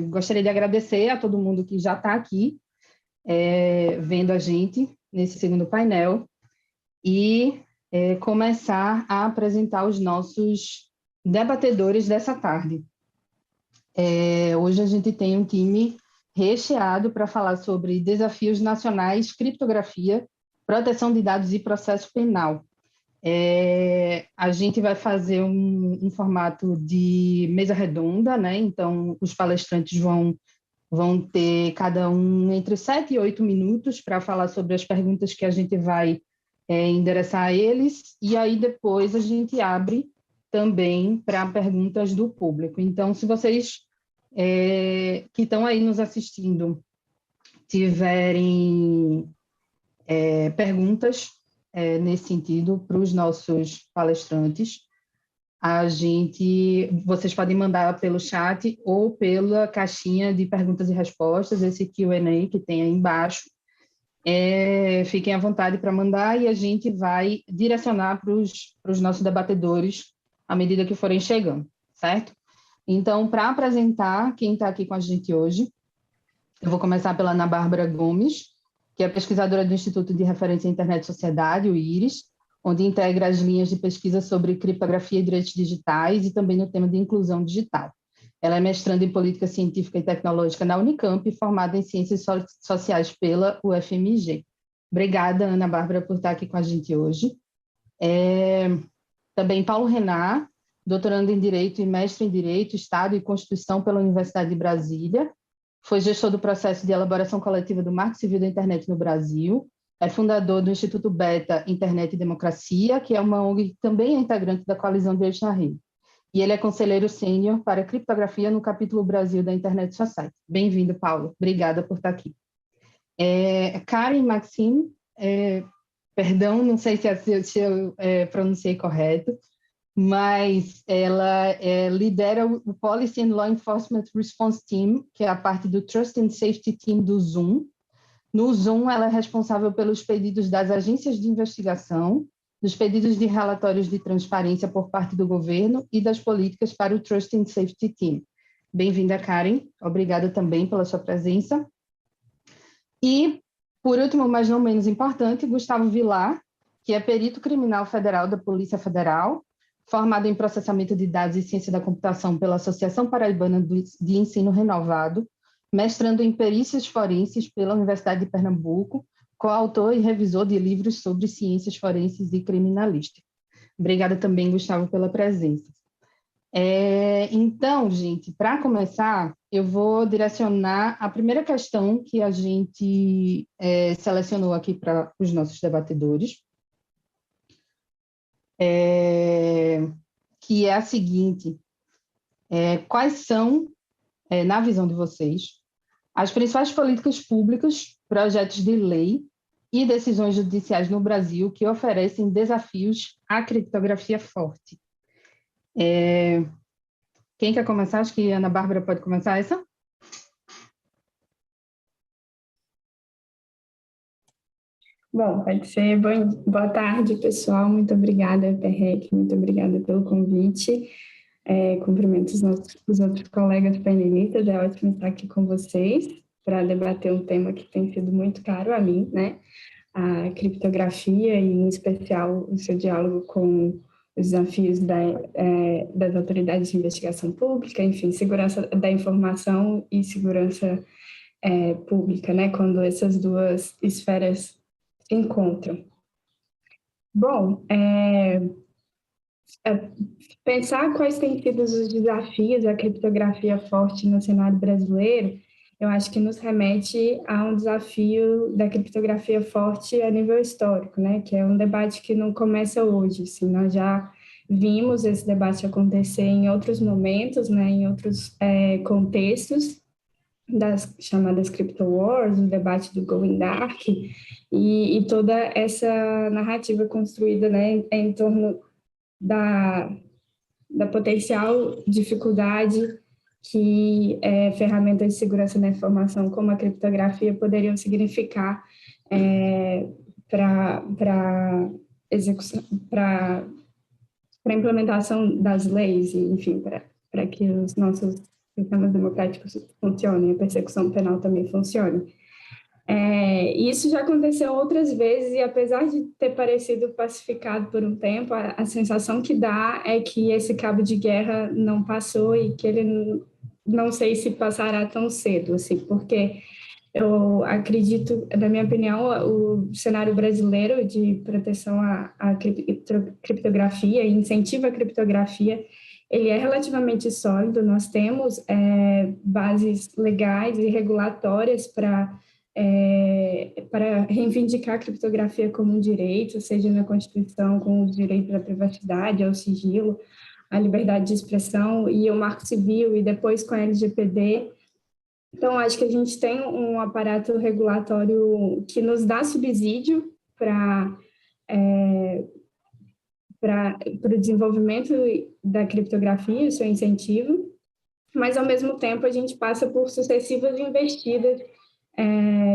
Gostaria de agradecer a todo mundo que já está aqui vendo a gente nesse segundo painel e começar a apresentar os nossos debatedores dessa tarde. Hoje a gente tem um time recheado para falar sobre desafios nacionais, criptografia, proteção de dados e processo penal. A gente vai fazer um formato de mesa redonda, né? Então, os palestrantes vão ter cada um entre 7 e 8 minutos para falar sobre as perguntas que a gente vai endereçar a eles, e aí depois a gente abre também para perguntas do público. Então, se vocês que estão aí nos assistindo tiverem perguntas nesse sentido para os nossos palestrantes, vocês podem mandar pelo chat ou pela caixinha de perguntas e respostas, esse Q&A que tem aí embaixo. Fiquem à vontade para mandar e a gente vai direcionar para os nossos debatedores à medida que forem chegando, certo? Então, para apresentar quem está aqui com a gente hoje, eu vou começar pela Ana Bárbara Gomes, que é pesquisadora do Instituto de Referência à Internet e Sociedade, o IRIS, onde integra as linhas de pesquisa sobre criptografia e direitos digitais e também no tema de inclusão digital. Ela é mestranda em Política Científica e Tecnológica na Unicamp e formada em Ciências Sociais pela UFMG. Obrigada, Ana Bárbara, por estar aqui com a gente hoje. Também Paulo Renat, doutorando em Direito e mestre em Direito, Estado e Constituição pela Universidade de Brasília. Foi gestor do processo de elaboração coletiva do Marco Civil da Internet no Brasil. É fundador do Instituto Beta Internet e Democracia, que é uma ONG que também é integrante da Coalizão Direitos na Rede. E ele é conselheiro sênior para criptografia no capítulo Brasil da Internet Society. Bem-vindo, Paulo. Obrigada por estar aqui. Karen Maxime, perdão, não sei se eu pronunciei correto, mas ela lidera o Policy and Law Enforcement Response Team, que é a parte do Trust and Safety Team do Zoom. No Zoom, ela é responsável pelos pedidos das agências de investigação, dos pedidos de relatórios de transparência por parte do governo e das políticas para o Trust and Safety Team. Bem-vinda, Karen. Obrigada também pela sua presença. E, por último, mas não menos importante, Gustavo Vilar, que é perito criminal federal da Polícia Federal, formado em processamento de dados e ciência da computação pela Associação Paraibana de Ensino Renovado, mestrando em perícias forenses pela Universidade de Pernambuco, coautor e revisor de livros sobre ciências forenses e criminalística. Obrigada também, Gustavo, pela presença. Então, gente, para começar, eu vou direcionar a primeira questão que a gente selecionou aqui para os nossos debatedores, que é a seguinte: quais são, na visão de vocês, as principais políticas públicas, projetos de lei e decisões judiciais no Brasil que oferecem desafios à criptografia forte? Quem quer começar? Acho que a Ana Bárbara pode começar essa. Bom, pode ser. Boa tarde, pessoal. Muito obrigada, Perrec, muito obrigada pelo convite. Cumprimento os outros colegas painelistas. É ótimo estar aqui com vocês para debater um tema que tem sido muito caro a mim, né? A criptografia e, em especial, o seu diálogo com os desafios das autoridades de investigação pública, enfim, segurança da informação e segurança pública, né? Quando essas duas esferas se encontram. Bom, pensar quais têm sido os desafios da criptografia forte no cenário brasileiro, eu acho que nos remete a um desafio da criptografia forte a nível histórico, né? Que é um debate que não começa hoje, assim, nós já vimos esse debate acontecer em outros momentos, né? Em outros contextos, das chamadas Crypto Wars, o debate do Going Dark, e toda essa narrativa construída, né, em torno da potencial dificuldade que ferramentas de segurança da informação como a criptografia poderiam significar para execução, para a implementação das leis, e, enfim, para que os nossos sistemas democráticos funcionem, a persecução penal também funcione. Isso já aconteceu outras vezes e apesar de ter parecido pacificado por um tempo, a sensação que dá é que esse cabo de guerra não passou e que ele não sei se passará tão cedo, assim, porque eu acredito, na minha opinião, o cenário brasileiro de proteção à criptografia e incentivo à criptografia, ele é relativamente sólido. Nós temos bases legais e regulatórias para reivindicar a criptografia como um direito, seja na Constituição com o direito à privacidade, ao sigilo, à liberdade de expressão, e o Marco Civil, e depois com a LGPD. Então, acho que a gente tem um aparato regulatório que nos dá subsídio para o desenvolvimento da criptografia, o seu incentivo, mas, ao mesmo tempo, a gente passa por sucessivas investidas,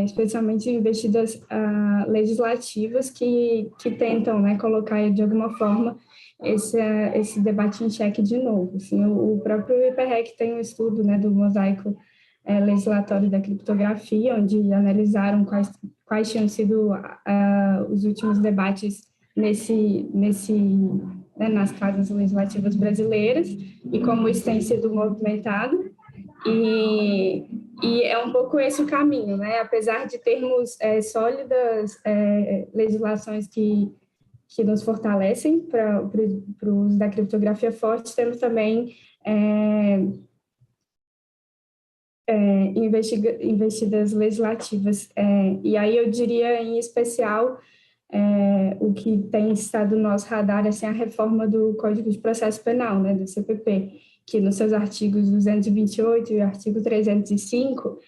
especialmente investidas legislativas que tentam, né, colocar, de alguma forma, esse debate em xeque de novo. Assim, o próprio IPREC tem um estudo, né, do mosaico legislatório da criptografia, onde analisaram quais tinham sido os últimos debates nas casas legislativas brasileiras e como isso tem sido movimentado. E é um pouco esse o caminho, né? Apesar de termos sólidas legislações que nos fortalecem para o uso da criptografia forte, temos também investidas legislativas. E aí eu diria, em especial, o que tem estado no nosso radar, assim, a reforma do Código de Processo Penal, né, do CPP, que nos seus artigos 228 e artigo 305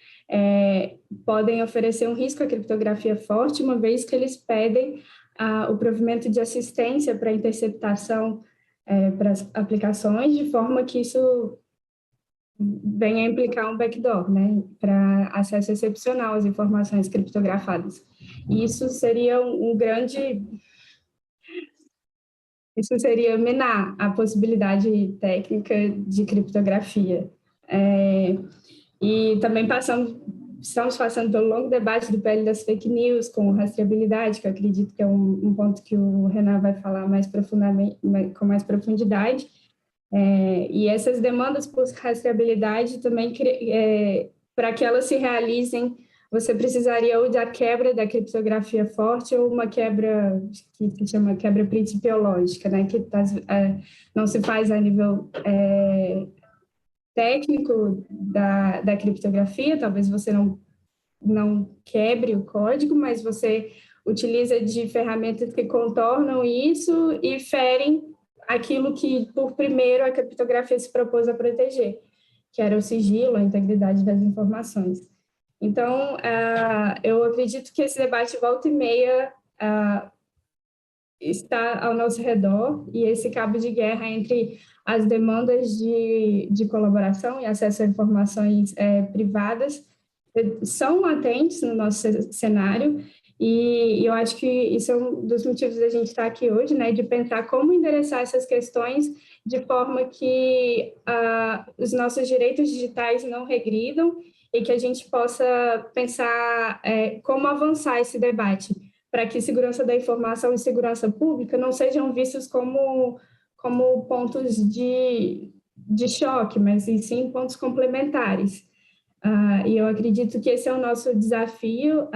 podem oferecer um risco à criptografia forte, uma vez que eles pedem o provimento de assistência para interceptação para as aplicações, de forma que isso venha a implicar um backdoor, né, para acesso excepcional às informações criptografadas. E isso seria isso seria minar a possibilidade técnica de criptografia. E também estamos passando pelo longo debate do PL das fake news com rastreabilidade, que eu acredito que é um ponto que o Renan vai falar mais profundamente, com mais profundidade. E essas demandas por rastreabilidade também, para que elas se realizem, você precisaria ou da quebra da criptografia forte ou uma quebra que se chama quebra principiológica, né, que não se faz a nível técnico da criptografia, talvez você não quebre o código, mas você utiliza de ferramentas que contornam isso e ferem aquilo que, por primeiro, a criptografia se propôs a proteger, que era o sigilo, a integridade das informações. Então, eu acredito que esse debate volta e meia está ao nosso redor, e esse cabo de guerra entre as demandas de colaboração e acesso a informações privadas são latentes no nosso cenário, e eu acho que isso é um dos motivos da gente estar aqui hoje, né, de pensar como endereçar essas questões de forma que os nossos direitos digitais não regridam e que a gente possa pensar como avançar esse debate, para que segurança da informação e segurança pública não sejam vistos como pontos de choque, mas e sim pontos complementares. E eu acredito que esse é o nosso desafio,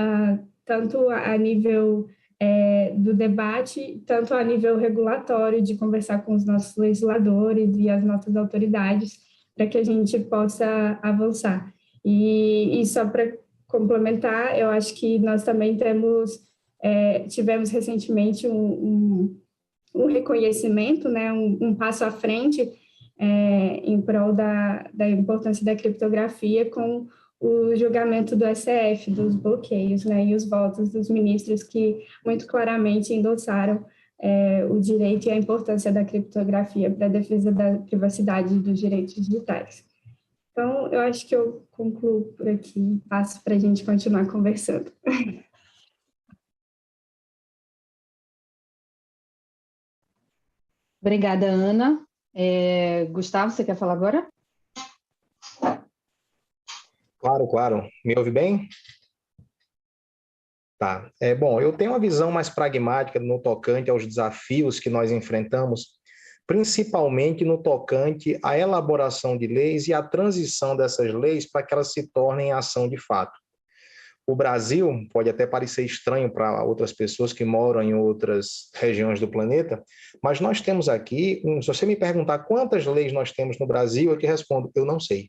tanto a nível do debate, tanto a nível regulatório, de conversar com os nossos legisladores e as nossas autoridades, para que a gente possa avançar. E só para complementar, eu acho que nós também tivemos recentemente um reconhecimento, né, um passo à frente em prol da importância da criptografia com o julgamento do STF, dos bloqueios, né, e os votos dos ministros que muito claramente endossaram o direito e a importância da criptografia para a defesa da privacidade e dos direitos digitais. Então, eu acho que eu concluo por aqui e passo para a gente continuar conversando. Obrigada, Ana. Gustavo, você quer falar agora? Claro, claro. Me ouve bem? Tá. Bom, eu tenho uma visão mais pragmática no tocante aos desafios que nós enfrentamos, principalmente no tocante à elaboração de leis e à transição dessas leis para que elas se tornem ação de fato. O Brasil pode até parecer estranho para outras pessoas que moram em outras regiões do planeta, mas nós temos aqui, se você me perguntar quantas leis nós temos no Brasil, eu te respondo, eu não sei.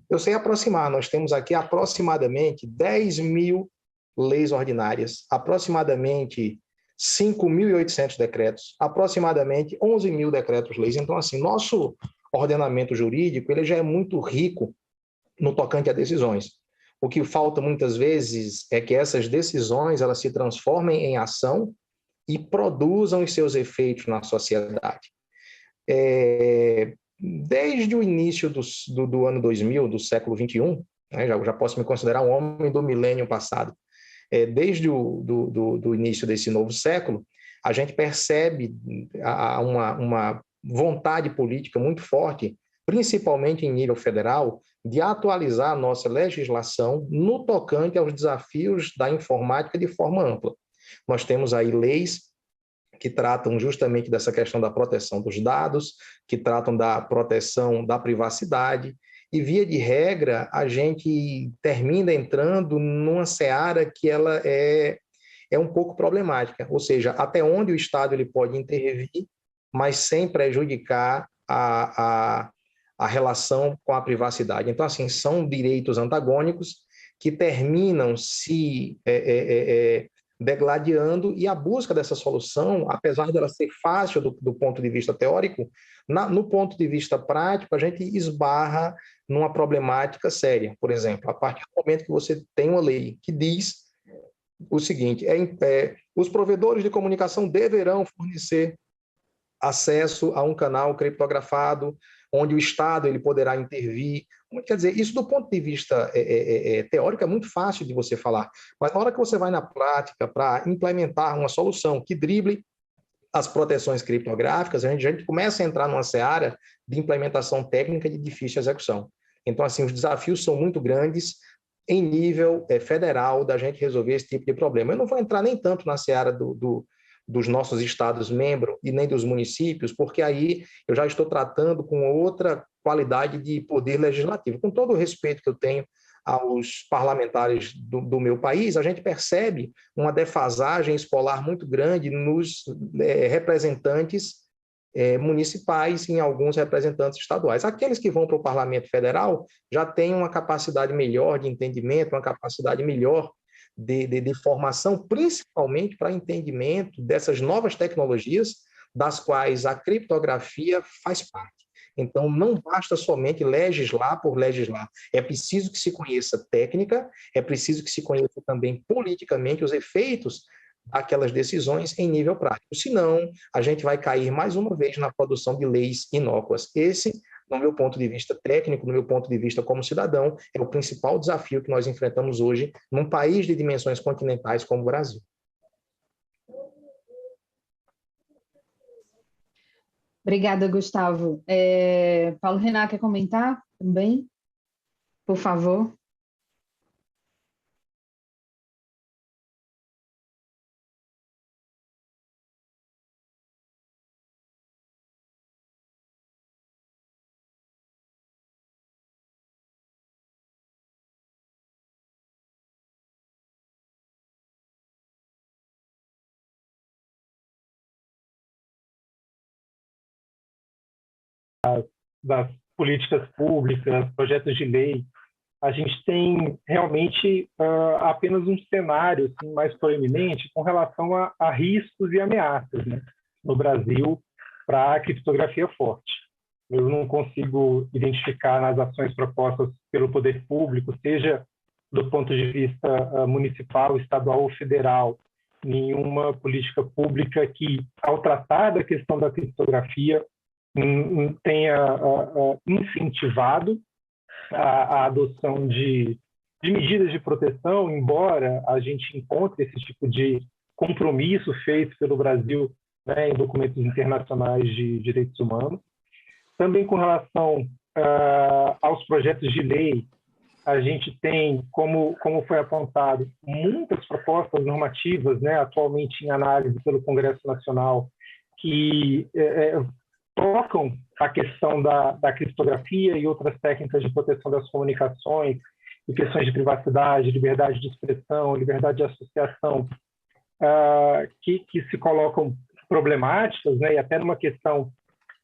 Eu sei aproximar, nós temos aqui aproximadamente 10.000 leis ordinárias, aproximadamente 5.800 decretos, aproximadamente 11.000 decretos-leis. Então, assim, nosso ordenamento jurídico ele já é muito rico no tocante a decisões. O que falta muitas vezes é que essas decisões elas se transformem em ação e produzam os seus efeitos na sociedade. Desde o início do ano 2000, do século XXI, né, já posso me considerar um homem do milênio passado, desde o início desse novo século, a gente percebe uma vontade política muito forte, principalmente em nível federal, de atualizar a nossa legislação no tocante aos desafios da informática de forma ampla. Nós temos aí leis que tratam justamente dessa questão da proteção dos dados, que tratam da proteção da privacidade, e, via de regra, a gente termina entrando numa seara que ela é um pouco problemática, ou seja, até onde o Estado ele pode intervir, mas sem prejudicar a relação com a privacidade. Então, assim, são direitos antagônicos que terminam se degladiando, e a busca dessa solução, apesar dela ser fácil do ponto de vista teórico, no ponto de vista prático, a gente esbarra numa problemática séria. Por exemplo, a partir do momento que você tem uma lei que diz o seguinte, os provedores de comunicação deverão fornecer acesso a um canal criptografado, onde o Estado ele poderá intervir. Quer dizer, isso do ponto de vista teórico é muito fácil de você falar, mas na hora que você vai na prática para implementar uma solução que drible as proteções criptográficas, a gente começa a entrar numa seara de implementação técnica de difícil execução. Então, assim, os desafios são muito grandes em nível federal da gente resolver esse tipo de problema. Eu não vou entrar nem tanto na seara dos nossos estados-membros e nem dos municípios, porque aí eu já estou tratando com outra qualidade de poder legislativo. Com todo o respeito que eu tenho aos parlamentares do meu país, a gente percebe uma defasagem escolar muito grande nos representantes municipais e em alguns representantes estaduais. Aqueles que vão para o Parlamento Federal já têm uma capacidade melhor de entendimento, uma capacidade melhor de formação, principalmente para entendimento dessas novas tecnologias, das quais a criptografia faz parte. Então, não basta somente legislar por legislar. É preciso que se conheça técnica, é preciso que se conheça também politicamente os efeitos daquelas decisões em nível prático. Senão, a gente vai cair mais uma vez na produção de leis inócuas. Esse, no meu ponto de vista técnico, no meu ponto de vista como cidadão, é o principal desafio que nós enfrentamos hoje num país de dimensões continentais como o Brasil. Obrigada, Gustavo. Paulo Renan, quer comentar também? Por favor. Das políticas públicas, projetos de lei, a gente tem realmente apenas um cenário assim, mais proeminente com relação a riscos e ameaças, né, no Brasil para a criptografia forte. Eu não consigo identificar nas ações propostas pelo poder público, seja do ponto de vista municipal, estadual ou federal, nenhuma política pública que, ao tratar da questão da criptografia, tenha incentivado a adoção de medidas de proteção, embora a gente encontre esse tipo de compromisso feito pelo Brasil, né, em documentos internacionais de direitos humanos. Também com relação aos projetos de lei, a gente tem, como foi apontado, muitas propostas normativas, né, atualmente em análise pelo Congresso Nacional, que tocam a questão da criptografia e outras técnicas de proteção das comunicações, e questões de privacidade, liberdade de expressão, liberdade de associação, que se colocam problemáticas, né, e até numa questão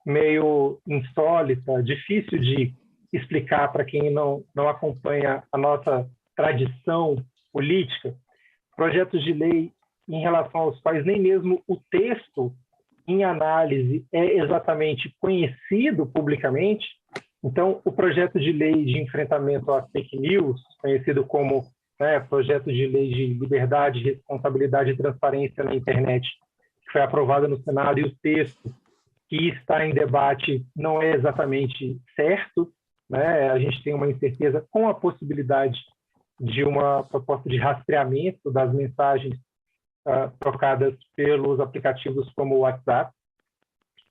meio insólita, difícil de explicar para quem não acompanha a nossa tradição política, projetos de lei em relação aos quais nem mesmo o texto em análise é exatamente conhecido publicamente. Então, o projeto de lei de enfrentamento às fake news, conhecido como, né, projeto de lei de liberdade, responsabilidade e transparência na internet, que foi aprovado no Senado, e o texto que está em debate não é exatamente certo, né? A gente tem uma incerteza com a possibilidade de uma proposta de rastreamento das mensagens trocadas pelos aplicativos como o WhatsApp.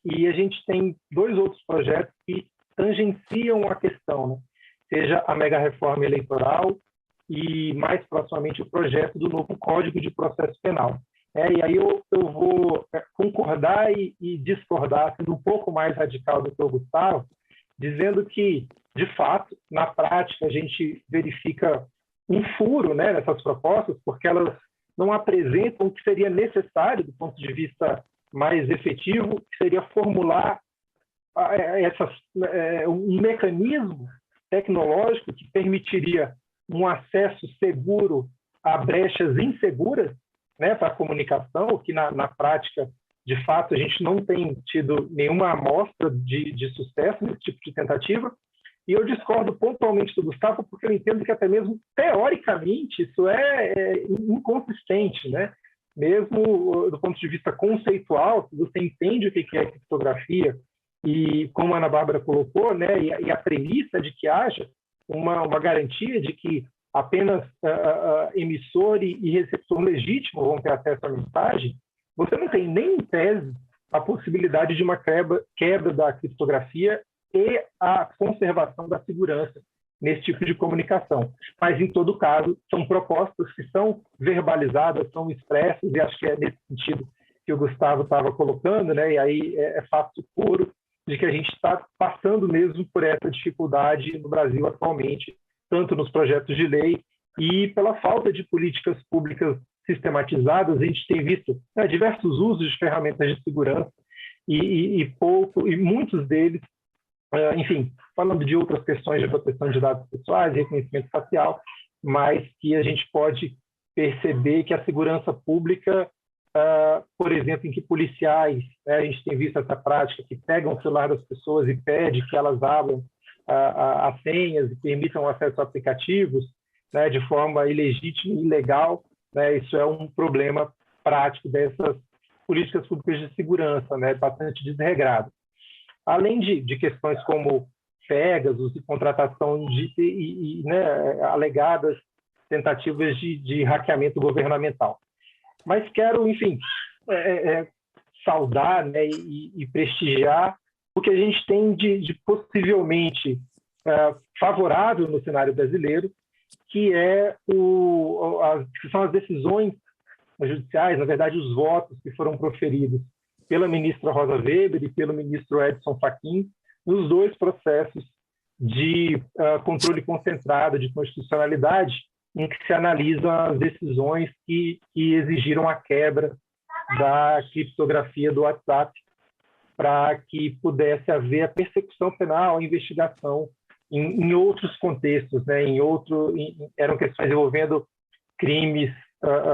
E a gente tem 2 outros projetos que tangenciam a questão, né? Seja a mega reforma eleitoral e, mais proximamente, o projeto do novo Código de Processo Penal. E aí eu vou concordar e discordar, sendo um pouco mais radical do que o Gustavo, dizendo que, de fato, na prática, a gente verifica um furo, né, nessas propostas, porque elas não apresentam o que seria necessário do ponto de vista mais efetivo, que seria formular um mecanismo tecnológico que permitiria um acesso seguro a brechas inseguras, né, para a comunicação, o que na prática, de fato, a gente não tem tido nenhuma amostra de sucesso nesse tipo de tentativa. E eu discordo pontualmente do Gustavo, porque eu entendo que até mesmo teoricamente isso é inconsistente, né? Mesmo do ponto de vista conceitual, se você entende o que é criptografia e, como a Ana Bárbara colocou, né, e a premissa de que haja uma garantia de que apenas emissor e receptor legítimo vão ter acesso à mensagem, você não tem nem em tese a possibilidade de uma quebra da criptografia e a conservação da segurança nesse tipo de comunicação. Mas, em todo caso, são propostas que são verbalizadas, são expressas, e acho que é nesse sentido que o Gustavo estava colocando, né? E aí é fato puro de que a gente está passando mesmo por essa dificuldade no Brasil atualmente, tanto nos projetos de lei e pela falta de políticas públicas sistematizadas. A gente tem visto, né, diversos usos de ferramentas de segurança e muitos deles, enfim, falando de outras questões de proteção de dados pessoais, reconhecimento facial, mas que a gente pode perceber que a segurança pública, por exemplo, em que policiais, né, a gente tem visto essa prática, que pegam o celular das pessoas e pede que elas abram as senhas e permitam acesso a aplicativos, né, de forma ilegítima e ilegal, né? Isso é um problema prático dessas políticas públicas de segurança, né, bastante desregrado. Além de questões como Pegasus e contratação né, alegadas tentativas de hackeamento governamental. Mas quero, enfim, saudar, né, e prestigiar o que a gente tem de possivelmente favorável no cenário brasileiro, que são as decisões judiciais, na verdade, os votos que foram proferidos pela ministra Rosa Weber e pelo ministro Edson Fachin, nos 2 processos de controle concentrado de constitucionalidade, em que se analisam as decisões que exigiram a quebra da criptografia do WhatsApp para que pudesse haver a persecução penal, a investigação em outros contextos, né? Eram questões envolvendo crimes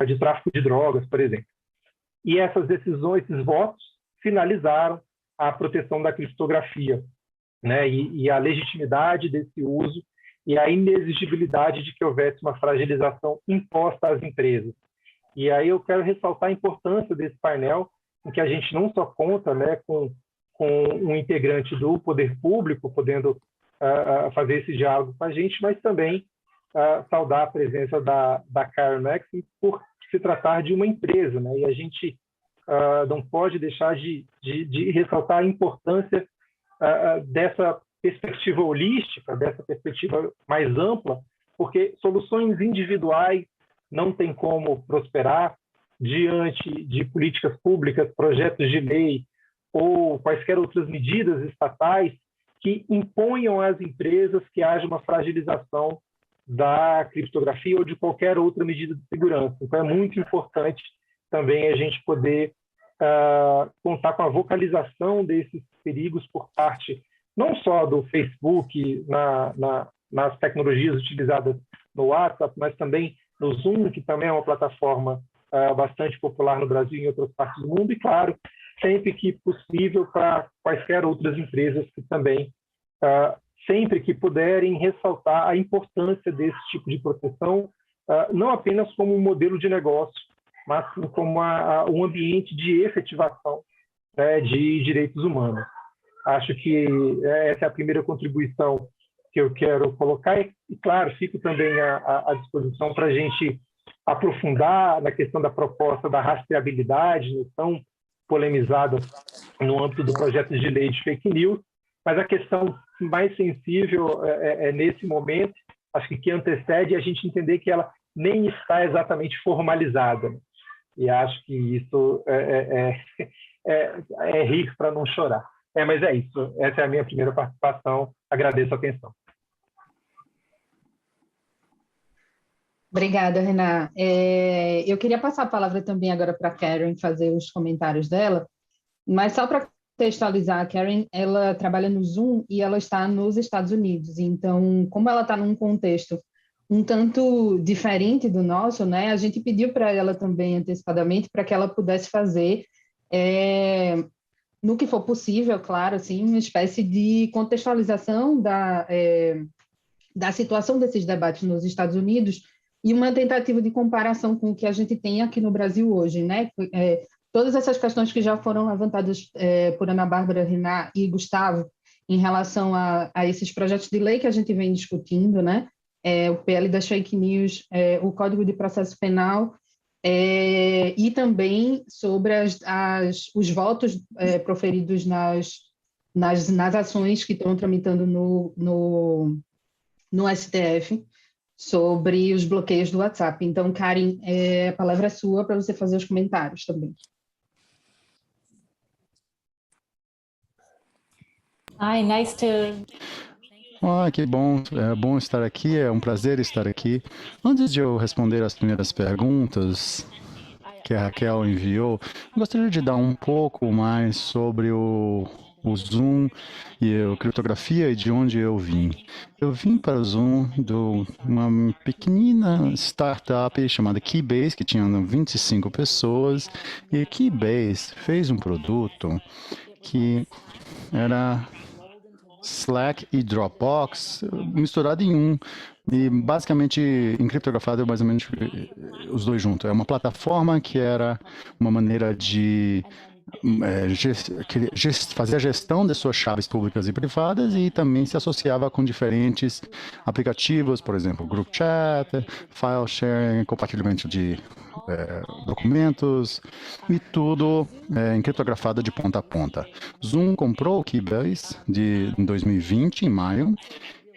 de tráfico de drogas, por exemplo. E essas decisões, esses votos, finalizaram a proteção da criptografia, né? E a legitimidade desse uso e a inexigibilidade de que houvesse uma fragilização imposta às empresas. E aí eu quero ressaltar a importância desse painel, em que a gente não só conta, né, com um integrante do poder público podendo fazer esse diálogo com a gente, mas também saudar a presença da Karen Maxim por se tratar de uma empresa, né? E a gente não pode deixar de ressaltar a importância dessa perspectiva holística, dessa perspectiva mais ampla porque soluções individuais não têm como prosperar diante de políticas públicas, projetos de lei ou quaisquer outras medidas estatais que imponham às empresas que haja uma fragilização da criptografia ou de qualquer outra medida de segurança. Então, é muito importante também a gente poder contar com a vocalização desses perigos por parte não só do Facebook, nas tecnologias utilizadas no WhatsApp, mas também no Zoom, que também é uma plataforma bastante popular no Brasil e em outras partes do mundo, e, claro, sempre que possível para quaisquer outras empresas que também, sempre que puderem, ressaltar a importância desse tipo de proteção, não apenas como um modelo de negócio, mas como um ambiente de efetivação, né, de direitos humanos. Acho que essa é a primeira contribuição que eu quero colocar e, claro, fico também à disposição para a gente aprofundar na questão da proposta da rastreabilidade, tão polemizada no âmbito do projeto de lei de fake news, mas a questão mais sensível nesse momento, acho que antecede a gente entender que ela nem está exatamente formalizada. E acho que isso é rir para não chorar. Mas é isso. Essa é a minha primeira participação. Agradeço a atenção. Obrigada, Renan. Eu queria passar a palavra também agora para a Karen fazer os comentários dela, mas só para contextualizar, a Karen, ela trabalha no Zoom e ela está nos Estados Unidos. Então, como ela está num contexto um tanto diferente do nosso, né, a gente pediu para ela também antecipadamente para que ela pudesse fazer, no que for possível, claro, assim, uma espécie de contextualização da situação desses debates nos Estados Unidos e uma tentativa de comparação com o que a gente tem aqui no Brasil hoje, né? Todas essas questões que já foram levantadas por Ana Bárbara, Renan e Gustavo em relação a esses projetos de lei que a gente vem discutindo, né? O PL das fake news, o Código de Processo Penal, e também sobre os votos proferidos nas ações que estão tramitando no STF sobre os bloqueios do WhatsApp. Então, Karen, a palavra é sua para você fazer os comentários também. Hi, nice to... Que bom, é bom estar aqui, é um prazer estar aqui. Antes de eu responder as primeiras perguntas que a Raquel enviou, eu gostaria de dar um pouco mais sobre o Zoom e a criptografia e de onde eu vim. Eu vim para o Zoom de uma pequenina startup chamada Keybase, que tinha 25 pessoas, e Keybase fez um produto que era Slack e Dropbox misturado em um, e basicamente encriptografado mais ou menos os dois juntos. É uma plataforma que era uma maneira de fazer a gestão de suas chaves públicas e privadas e também se associava com diferentes aplicativos, por exemplo, group chat, file sharing, compartilhamento de documentos e tudo encriptografado de ponta a ponta. Zoom comprou o Keybase em 2020, em maio,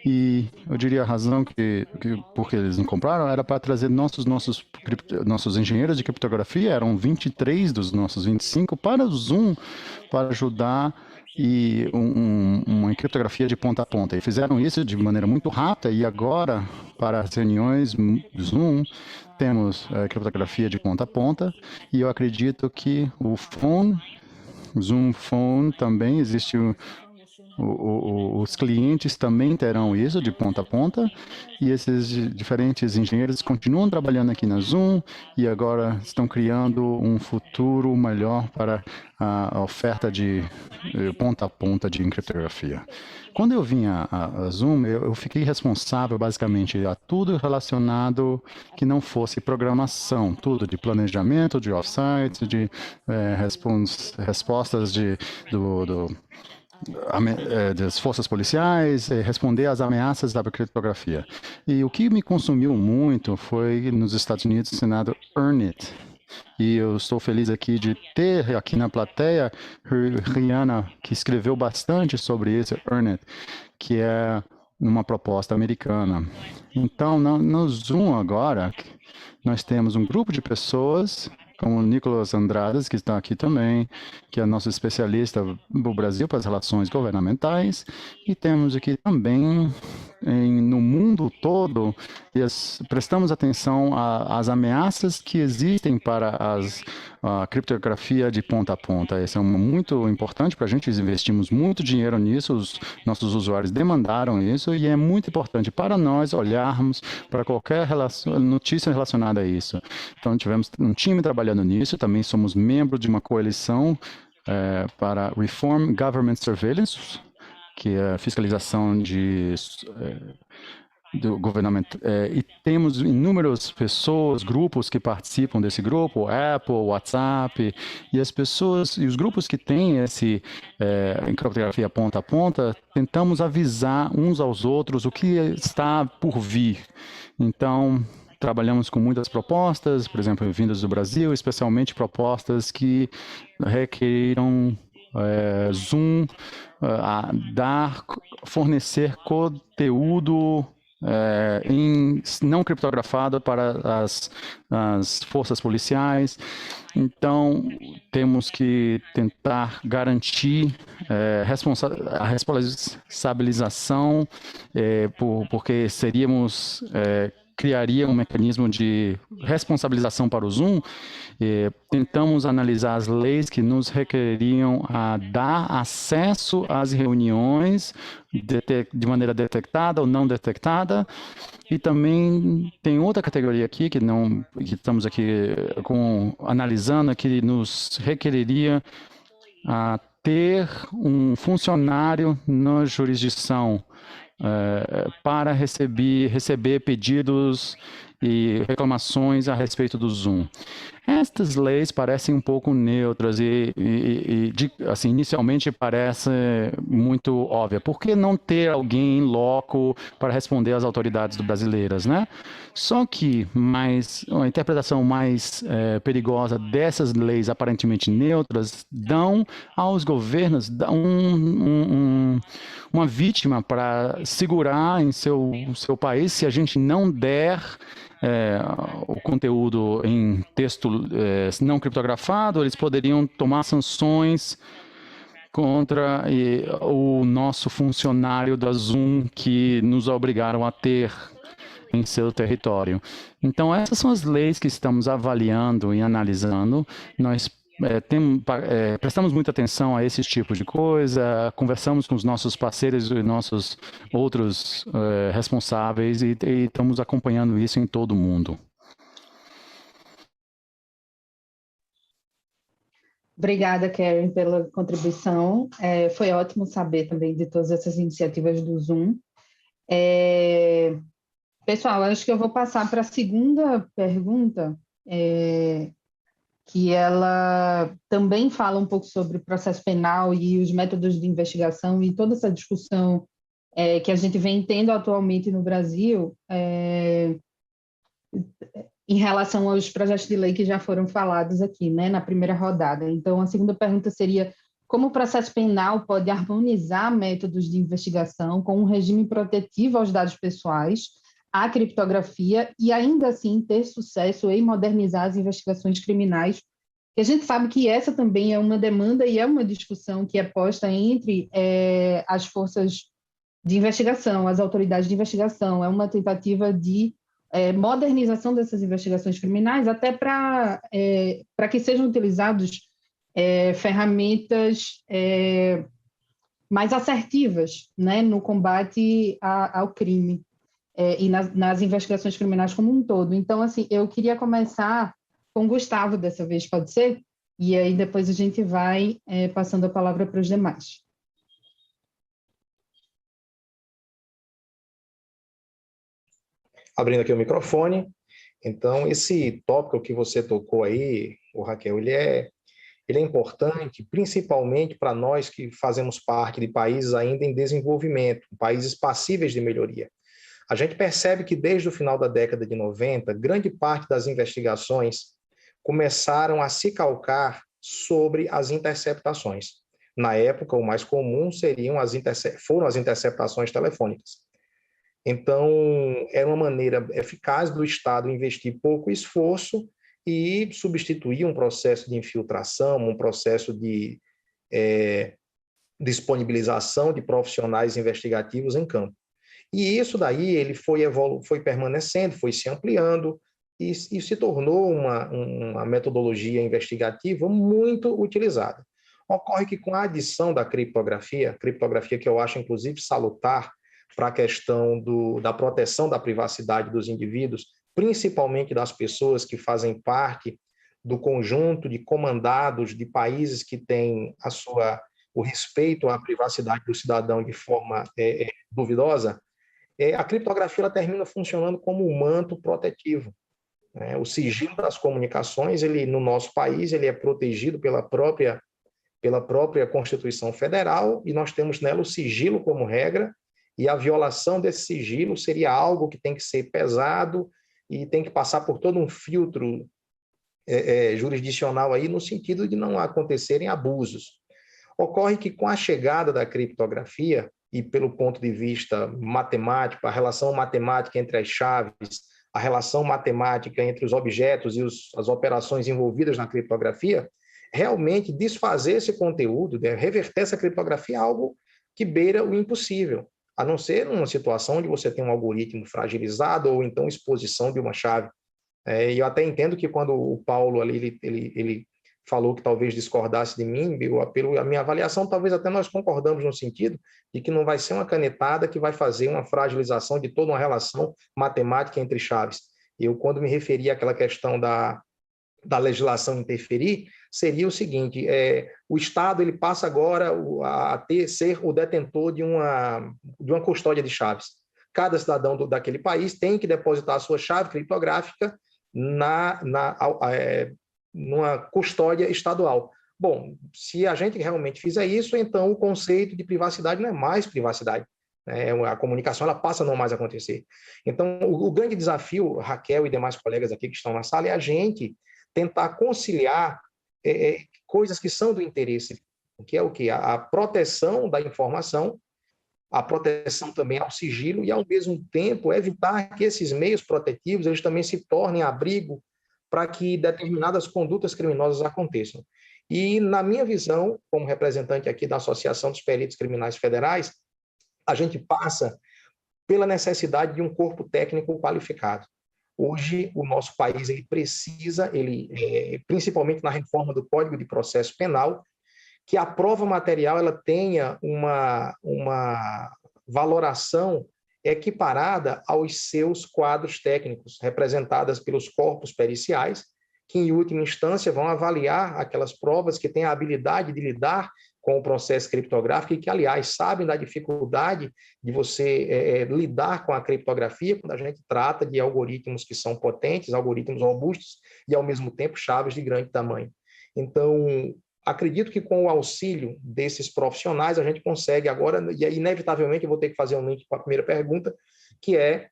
e eu diria a razão porque eles não compraram era para trazer nossos engenheiros de criptografia, eram 23 dos nossos 25, para o Zoom, para ajudar e uma criptografia de ponta a ponta. E fizeram isso de maneira muito rápida, e agora, para as reuniões Zoom, temos criptografia de ponta a ponta, e eu acredito que o Zoom Phone também existe. Os clientes também terão isso de ponta a ponta, e esses diferentes engenheiros continuam trabalhando aqui na Zoom e agora estão criando um futuro melhor para a oferta de ponta a ponta de encriptografia. Quando eu vim a Zoom, eu fiquei responsável basicamente a tudo relacionado que não fosse programação, tudo de planejamento, de offsite, de respostas das forças policiais, responder às ameaças da criptografia. E o que me consumiu muito foi nos Estados Unidos o Senado EarnIt. E eu estou feliz aqui de ter aqui na plateia Rihanna, que escreveu bastante sobre esse EarnIt, que é numa proposta americana. Então, no Zoom agora, nós temos um grupo de pessoas, como o Nicolas Andradas, que está aqui também, que é nosso especialista no Brasil para as relações governamentais, e temos aqui também, no mundo todo, prestamos atenção às ameaças que existem para a criptografia de ponta a ponta. Isso é muito importante para a gente, investimos muito dinheiro nisso, os nossos usuários demandaram isso, e é muito importante para nós olharmos para qualquer notícia relacionada a isso. Então, tivemos um time trabalhando nisso, também somos membros de uma coalição para Reform Government Surveillance, que é a fiscalização do governamento, e temos inúmeras pessoas, grupos que participam desse grupo, Apple, WhatsApp, e as pessoas e os grupos que têm esse em criptografia ponta a ponta, tentamos avisar uns aos outros o que está por vir. Então, trabalhamos com muitas propostas, por exemplo, vindas do Brasil, especialmente propostas que requeriram Zoom fornecer conteúdo não criptografado para as forças policiais. Então, temos que tentar garantir a responsabilização, porque criaria um mecanismo de responsabilização para o Zoom. Tentamos analisar as leis que nos requereriam a dar acesso às reuniões de maneira detectada ou não detectada. E também tem outra categoria aqui que estamos aqui analisando, que nos requeriria a ter um funcionário na jurisdição para receber pedidos e reclamações a respeito do Zoom. Estas leis parecem um pouco neutras assim, inicialmente parece muito óbvia. Por que não ter alguém em loco para responder às autoridades brasileiras, né? Só que a interpretação mais perigosa dessas leis aparentemente neutras dão aos governos uma vítima para segurar em seu país se a gente não der o conteúdo em texto não criptografado. Eles poderiam tomar sanções contra o nosso funcionário da Zoom que nos obrigaram a ter em seu território. Então, essas são as leis que estamos avaliando e analisando. Nós prestamos muita atenção a esse tipo de coisa, conversamos com os nossos parceiros e nossos outros responsáveis e estamos acompanhando isso em todo o mundo. Obrigada, Karen, pela contribuição. Foi ótimo saber também de todas essas iniciativas do Zoom. Pessoal, acho que eu vou passar para a segunda pergunta, que ela também fala um pouco sobre o processo penal e os métodos de investigação e toda essa discussão que a gente vem tendo atualmente no Brasil em relação aos projetos de lei que já foram falados aqui, né, na primeira rodada. Então, a segunda pergunta seria: como o processo penal pode harmonizar métodos de investigação com um regime protetivo aos dados pessoais, à criptografia, e ainda assim ter sucesso em modernizar as investigações criminais? E a gente sabe que essa também é uma demanda e é uma discussão que é posta entre as forças de investigação, as autoridades de investigação. É uma tentativa de modernização dessas investigações criminais, até para que sejam utilizados ferramentas mais assertivas, né, no combate ao crime e nas investigações criminais como um todo. Então, assim, eu queria começar com o Gustavo dessa vez, pode ser? E aí depois a gente vai passando a palavra para os demais. Abrindo aqui o microfone. Então, esse tópico que você tocou aí, Raquel, ele é importante, principalmente para nós que fazemos parte de países ainda em desenvolvimento, países passíveis de melhoria. A gente percebe que desde o final da década de 90, grande parte das investigações começaram a se calcar sobre as interceptações. Na época, o mais comum foram as interceptações telefônicas. Então, era uma maneira eficaz do Estado investir pouco esforço e substituir um processo de infiltração, um processo de disponibilização de profissionais investigativos em campo. E isso daí ele foi permanecendo, foi se ampliando e se tornou uma metodologia investigativa muito utilizada. Ocorre que com a adição da criptografia que eu acho inclusive salutar para a questão da proteção da privacidade dos indivíduos, principalmente das pessoas que fazem parte do conjunto de comandados de países que têm o respeito à privacidade do cidadão de forma duvidosa, a criptografia ela termina funcionando como um manto protetivo. O sigilo das comunicações, no nosso país, ele é protegido pela própria Constituição Federal e nós temos nela o sigilo como regra, e a violação desse sigilo seria algo que tem que ser pesado e tem que passar por todo um filtro jurisdicional aí, no sentido de não acontecerem abusos. Ocorre que com a chegada da criptografia, e pelo ponto de vista matemático, a relação matemática entre as chaves, a relação matemática entre os objetos e as operações envolvidas na criptografia, realmente desfazer esse conteúdo, reverter essa criptografia é algo que beira o impossível, a não ser numa situação onde você tem um algoritmo fragilizado ou então exposição de uma chave. E eu até entendo que quando o Paulo ali, ele falou que talvez discordasse de mim, a minha avaliação, talvez até nós concordamos no sentido de que não vai ser uma canetada que vai fazer uma fragilização de toda uma relação matemática entre chaves. Eu, quando me referi àquela questão da legislação interferir, seria o seguinte: o Estado ele passa agora a ser o detentor de uma custódia de chaves. Cada cidadão daquele país tem que depositar a sua chave criptográfica numa custódia estadual. Bom, se a gente realmente fizer isso, então o conceito de privacidade não é mais privacidade. A comunicação ela passa a não mais acontecer. Então, o grande desafio, Raquel e demais colegas aqui que estão na sala, é a gente tentar conciliar coisas que são do interesse, que é o quê? A proteção da informação, a proteção também ao sigilo e, ao mesmo tempo, evitar que esses meios protetivos eles também se tornem abrigo para que determinadas condutas criminosas aconteçam. E, na minha visão, como representante aqui da Associação dos Peritos Criminais Federais, a gente passa pela necessidade de um corpo técnico qualificado. Hoje, o nosso país ele precisa, principalmente na reforma do Código de Processo Penal, que a prova material ela tenha uma valoração equiparada aos seus quadros técnicos, representadas pelos corpos periciais, que, em última instância, vão avaliar aquelas provas que têm a habilidade de lidar com o processo criptográfico e que, aliás, sabem da dificuldade de você lidar com a criptografia quando a gente trata de algoritmos que são potentes, algoritmos robustos e, ao mesmo tempo, chaves de grande tamanho. Então, acredito que com o auxílio desses profissionais a gente consegue agora, e inevitavelmente eu vou ter que fazer um link com a primeira pergunta, que é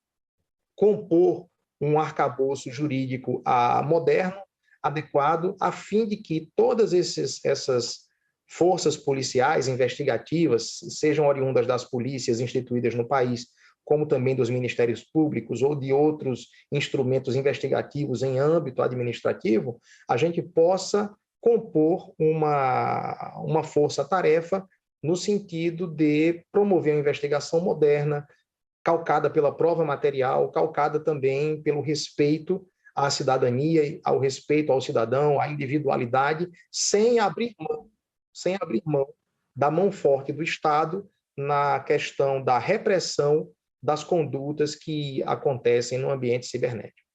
compor um arcabouço jurídico moderno, adequado, a fim de que todas essas forças policiais investigativas, sejam oriundas das polícias instituídas no país, como também dos ministérios públicos ou de outros instrumentos investigativos em âmbito administrativo, a gente possa compor uma força-tarefa no sentido de promover uma investigação moderna, calcada pela prova material, calcada também pelo respeito à cidadania, ao respeito ao cidadão, à individualidade, sem abrir mão da mão forte do Estado na questão da repressão das condutas que acontecem no ambiente cibernético.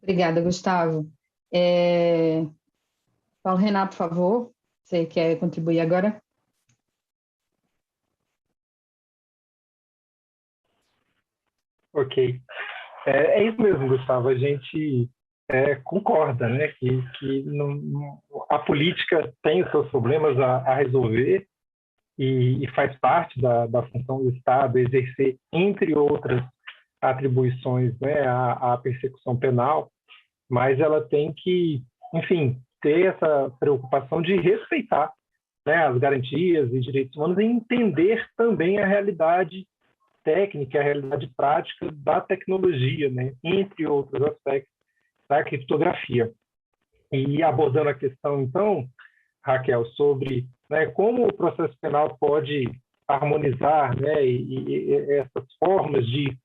Obrigada, Gustavo. Paulo Renato, por favor, você quer contribuir agora? Ok. É isso mesmo, Gustavo. A gente concorda, né, que a política tem os seus problemas a resolver e faz parte da função do Estado exercer, entre outras atribuições, né, a persecução penal, mas ela tem que, enfim, ter essa preocupação de respeitar, né, as garantias e direitos humanos e entender também a realidade técnica, a realidade prática da tecnologia, né, entre outros aspectos da criptografia. E abordando a questão, então, Raquel, sobre, né, como o processo penal pode harmonizar, né, e essas formas de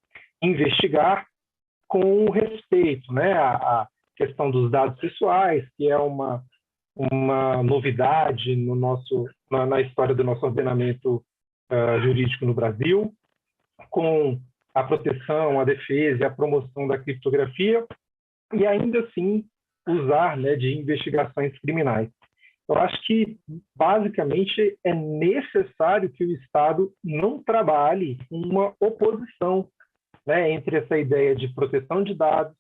investigar com respeito, né, à questão dos dados pessoais, que é uma novidade na história do nosso ordenamento jurídico no Brasil, com a proteção, a defesa e a promoção da criptografia, e ainda assim usar, né, de investigações criminais. Eu acho que, basicamente, é necessário que o Estado não trabalhe uma oposição, né, entre essa ideia de proteção de dados,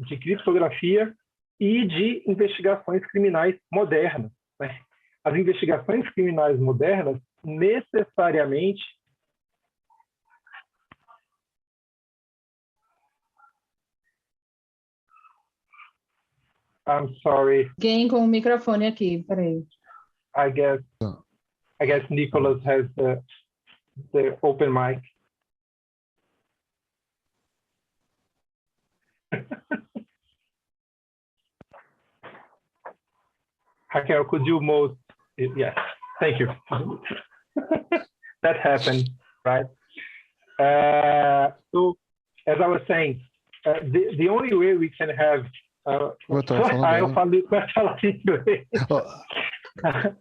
de criptografia e de investigações criminais modernas, né? As investigações criminais modernas necessariamente I'm sorry. Alguém com o microfone aqui, peraí. I guess Nicholas has the open mic. Raquel, could you mute? Yes, thank you. That happened, right? So, as I was saying, the only way we can have eu falei com essa inglês.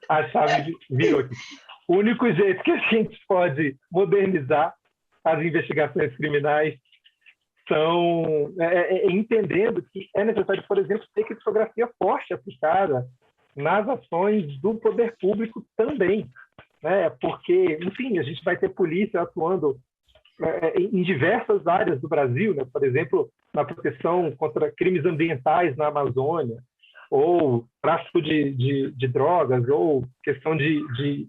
A chave virou aqui. O único jeito que a gente pode modernizar as investigações criminais são entendendo que é necessário, por exemplo, ter criptografia forte aplicada nas ações do poder público também, né? Porque, enfim, a gente vai ter polícia atuando em diversas áreas do Brasil, né? Por exemplo, na proteção contra crimes ambientais na Amazônia, ou tráfico de drogas, ou questão de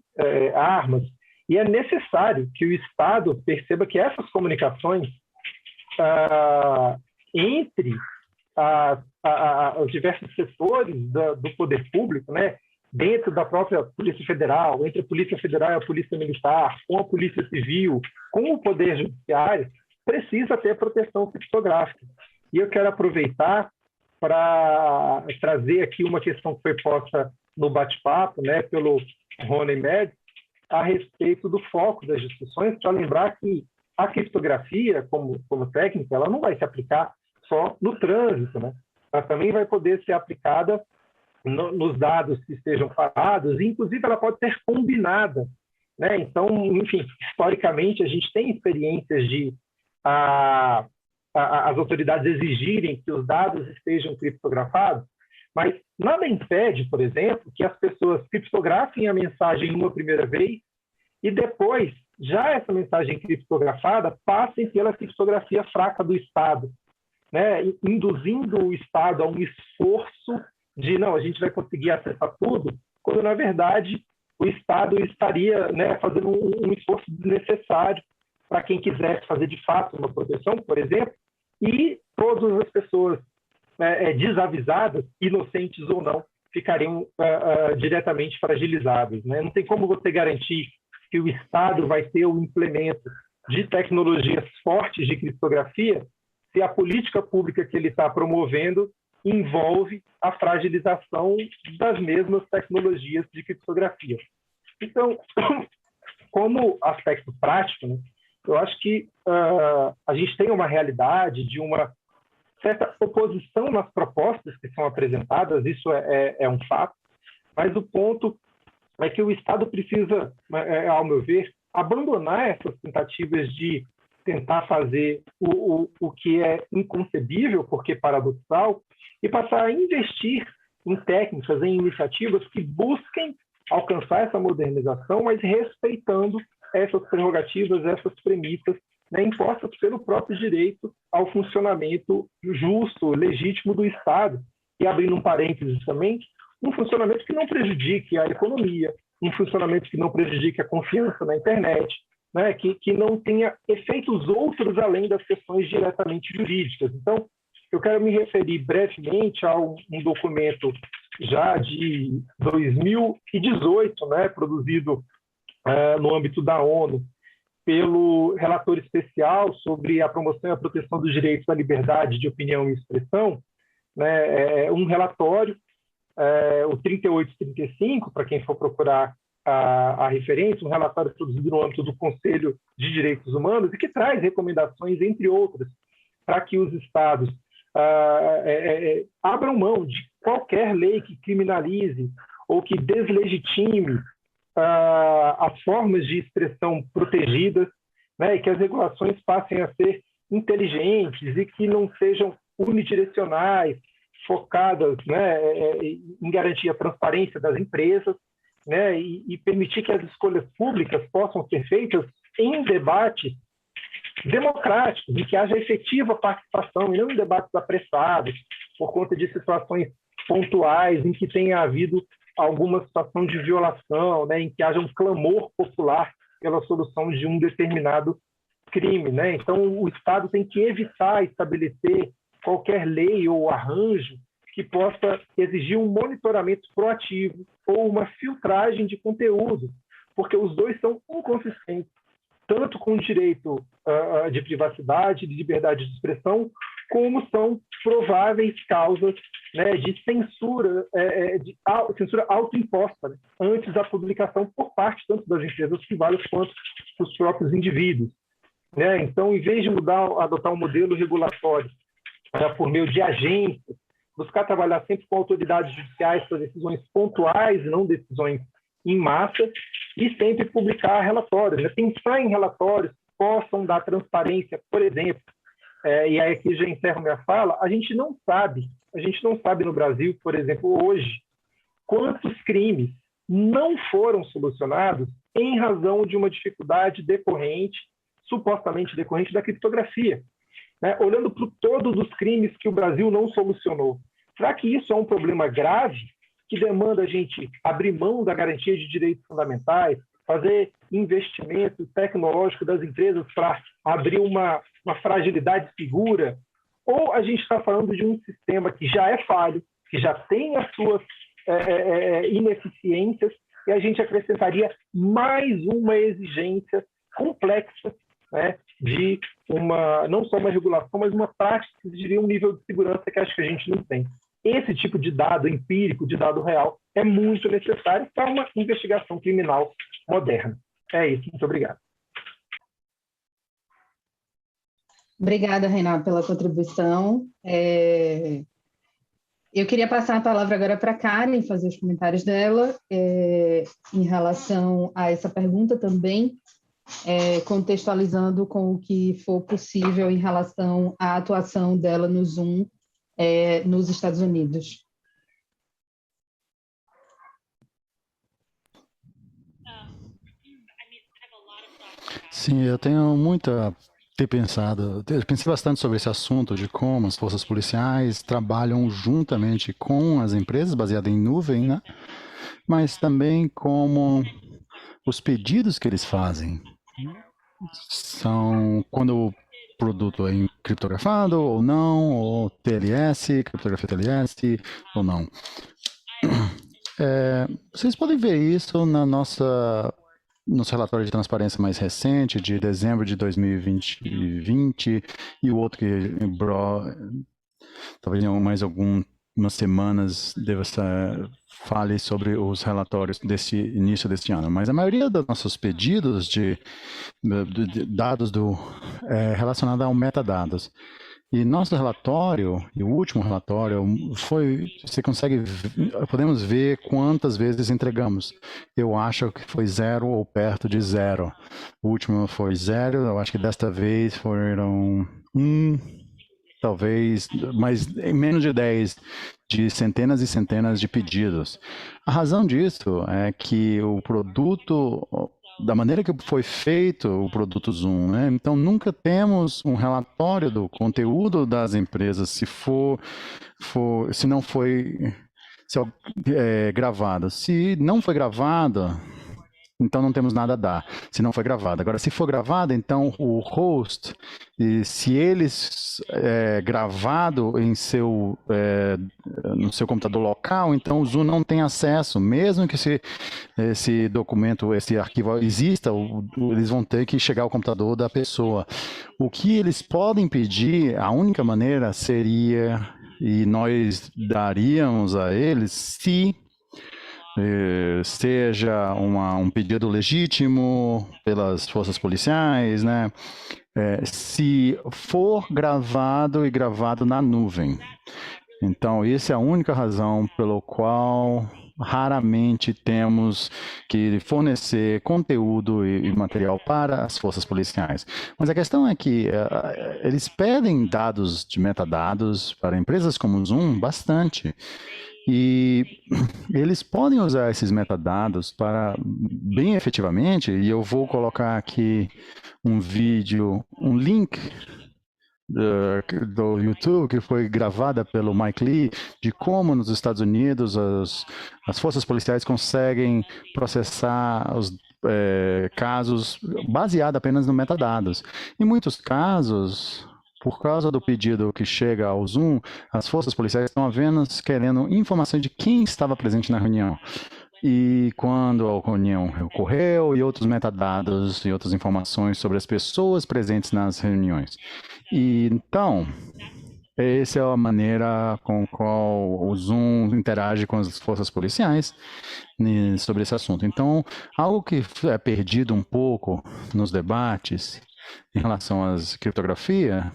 armas. E é necessário que o Estado perceba que essas comunicações entre os diversos setores do poder público, né, dentro da própria Polícia Federal, entre a Polícia Federal e a Polícia Militar, com a Polícia Civil, com o Poder Judiciário, precisa ter proteção criptográfica. E eu quero aproveitar para trazer aqui uma questão que foi posta no bate-papo, né, pelo Rony Med, a respeito do foco das discussões, para lembrar que a criptografia, como técnica, ela não vai se aplicar só no trânsito, né? Ela também vai poder ser aplicada nos dados que estejam parados, e, inclusive, ela pode ser combinada, né? Então, enfim, historicamente, a gente tem experiências de as autoridades exigirem que os dados estejam criptografados, mas nada impede, por exemplo, que as pessoas criptografem a mensagem uma primeira vez e depois, já essa mensagem criptografada, passem pela criptografia fraca do Estado, né? Induzindo o Estado a um esforço de, não, a gente vai conseguir acessar tudo, quando, na verdade, o Estado estaria, né, fazendo um esforço desnecessário para quem quisesse fazer, de fato, uma proteção, por exemplo, e todas as pessoas desavisadas, inocentes ou não, ficariam diretamente fragilizadas, né? Não tem como você garantir que o Estado vai ter o implemento de tecnologias fortes de criptografia se a política pública que ele está promovendo envolve a fragilização das mesmas tecnologias de criptografia. Então, como aspecto prático, né, eu acho que a gente tem uma realidade de uma certa oposição nas propostas que são apresentadas, isso é um fato, mas o ponto é que o Estado precisa, ao meu ver, abandonar essas tentativas de tentar fazer o que é inconcebível, porque paradoxal, e passar a investir em técnicas, em iniciativas que busquem alcançar essa modernização, mas respeitando essas prerrogativas, essas premissas, né, impostas pelo próprio direito ao funcionamento justo, legítimo do Estado. E, abrindo um parênteses também, um funcionamento que não prejudique a economia, um funcionamento que não prejudique a confiança na internet, né, que não tenha efeitos outros além das questões diretamente jurídicas. Então, eu quero me referir brevemente a um documento já de 2018, né, produzido no âmbito da ONU, pelo relator especial sobre a promoção e a proteção dos direitos à liberdade de opinião e expressão, né, um relatório, o 3835, para quem for procurar a referência, um relatório produzido no âmbito do Conselho de Direitos Humanos e que traz recomendações, entre outras, para que os estados abram mão de qualquer lei que criminalize ou que deslegitime as formas de expressão protegidas, né, e que as regulações passem a ser inteligentes e que não sejam unidirecionais, focadas, né, em garantir a transparência das empresas, né, e permitir que as escolhas públicas possam ser feitas em debates democráticos, em que haja efetiva participação, e não em debates apressados, por conta de situações pontuais, em que tenha havido alguma situação de violação, né, em que haja um clamor popular pela solução de um determinado crime, né? Então, o Estado tem que evitar estabelecer qualquer lei ou arranjo que possa exigir um monitoramento proativo ou uma filtragem de conteúdo, porque os dois são inconsistentes, tanto com o direito de privacidade, de liberdade de expressão, como são prováveis causas, né, de censura, censura autoimposta, né, antes da publicação por parte tanto das empresas privadas quanto dos próprios indivíduos, né? Então, em vez de adotar um modelo regulatório por meio de agências, buscar trabalhar sempre com autoridades judiciais para decisões pontuais e não decisões em massa, e sempre publicar relatórios, né? Pensar em relatórios que possam dar transparência, por exemplo. E aí aqui já encerro minha fala, a gente não sabe no Brasil, por exemplo, hoje, quantos crimes não foram solucionados em razão de uma dificuldade supostamente decorrente da criptografia, né? Olhando para o todo dos crimes que o Brasil não solucionou. Será que isso é um problema grave que demanda a gente abrir mão da garantia de direitos fundamentais, fazer investimento tecnológico das empresas para abrir uma fragilidade segura? Ou a gente está falando de um sistema que já é falho, que já tem as suas ineficiências, e a gente acrescentaria mais uma exigência complexa, né, de não só uma regulação, mas uma prática que exigiria um nível de segurança que acho que a gente não tem. Esse tipo de dado empírico, de dado real, é muito necessário para uma investigação criminal moderna. É isso, muito obrigado. Obrigada, Renato, pela contribuição. Eu queria passar a palavra agora para a Karen, fazer os comentários dela em relação a essa pergunta também, contextualizando com o que for possível em relação à atuação dela no Zoom nos Estados Unidos. Sim, eu tenho pensei bastante sobre esse assunto de como as forças policiais trabalham juntamente com as empresas, baseadas em nuvem, né? Mas também como os pedidos que eles fazem são quando o produto é criptografado ou não, ou TLS, criptografia TLS ou não. Vocês podem ver isso na nosso relatório de transparência mais recente, de dezembro de 2020, e o outro que talvez em mais algumas semanas fale sobre os relatórios desse início deste ano. Mas a maioria dos nossos pedidos de dados relacionados ao metadados. E nosso relatório, e o último relatório, podemos ver quantas vezes entregamos. Eu acho que foi 0 ou perto de 0. O último foi 0, eu acho que desta vez foram 1, talvez, mas em menos de 10, de centenas e centenas de pedidos. A razão disso é que o produto, da maneira que foi feito o produto Zoom, né? Então nunca temos um relatório do conteúdo das empresas se não foi gravado. Se não foi gravado, então não temos nada a dar, se não foi gravado. Agora, se for gravado, então o host, se eles gravado em no seu computador local, então o Zoom não tem acesso, mesmo que esse documento, esse arquivo exista, eles vão ter que chegar ao computador da pessoa. O que eles podem pedir, a única maneira seria, e nós daríamos a eles, se seja um pedido legítimo pelas forças policiais, né? Se for gravado e gravado na nuvem. Então, essa é a única razão pelo qual raramente temos que fornecer conteúdo e material para as forças policiais. Mas a questão é que eles pedem dados de metadados para empresas como o Zoom bastante. E eles podem usar esses metadados para, bem efetivamente, e eu vou colocar aqui um vídeo, um link do YouTube que foi gravada pelo Mike Lee, de como nos Estados Unidos as forças policiais conseguem processar os casos baseado apenas no metadados. Em muitos casos, por causa do pedido que chega ao Zoom, as forças policiais estão apenas querendo informação de quem estava presente na reunião. E quando a reunião ocorreu, e outros metadados e outras informações sobre as pessoas presentes nas reuniões. E então, essa é a maneira com a qual o Zoom interage com as forças policiais sobre esse assunto. Então, algo que é perdido um pouco nos debates em relação às criptografia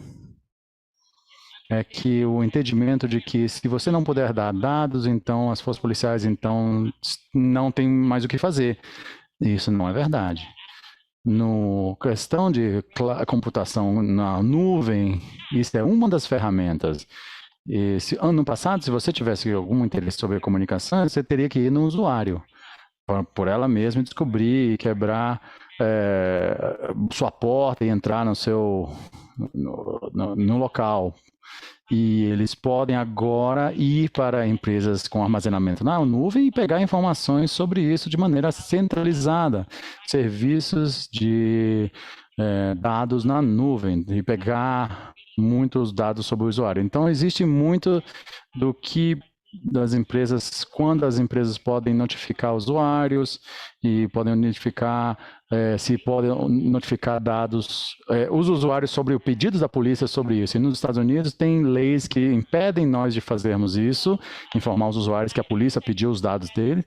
é que o entendimento de que se você não puder dar dados, então as forças policiais então não tem mais o que fazer. Isso não é verdade. No questão de computação na nuvem, isso é uma das ferramentas. E ano passado, se você tivesse algum interesse sobre a comunicação, você teria que ir no usuário, por ela mesma, descobrir, quebrar sua porta e entrar no local. E eles podem agora ir para empresas com armazenamento na nuvem e pegar informações sobre isso de maneira centralizada. Serviços de dados na nuvem, e pegar muitos dados sobre o usuário. Então, existe muito do que das empresas, quando as empresas podem notificar usuários e podem notificar, se podem notificar dados, os usuários sobre o pedido da polícia sobre isso. E nos Estados Unidos tem leis que impedem nós de fazermos isso, informar os usuários que a polícia pediu os dados dele,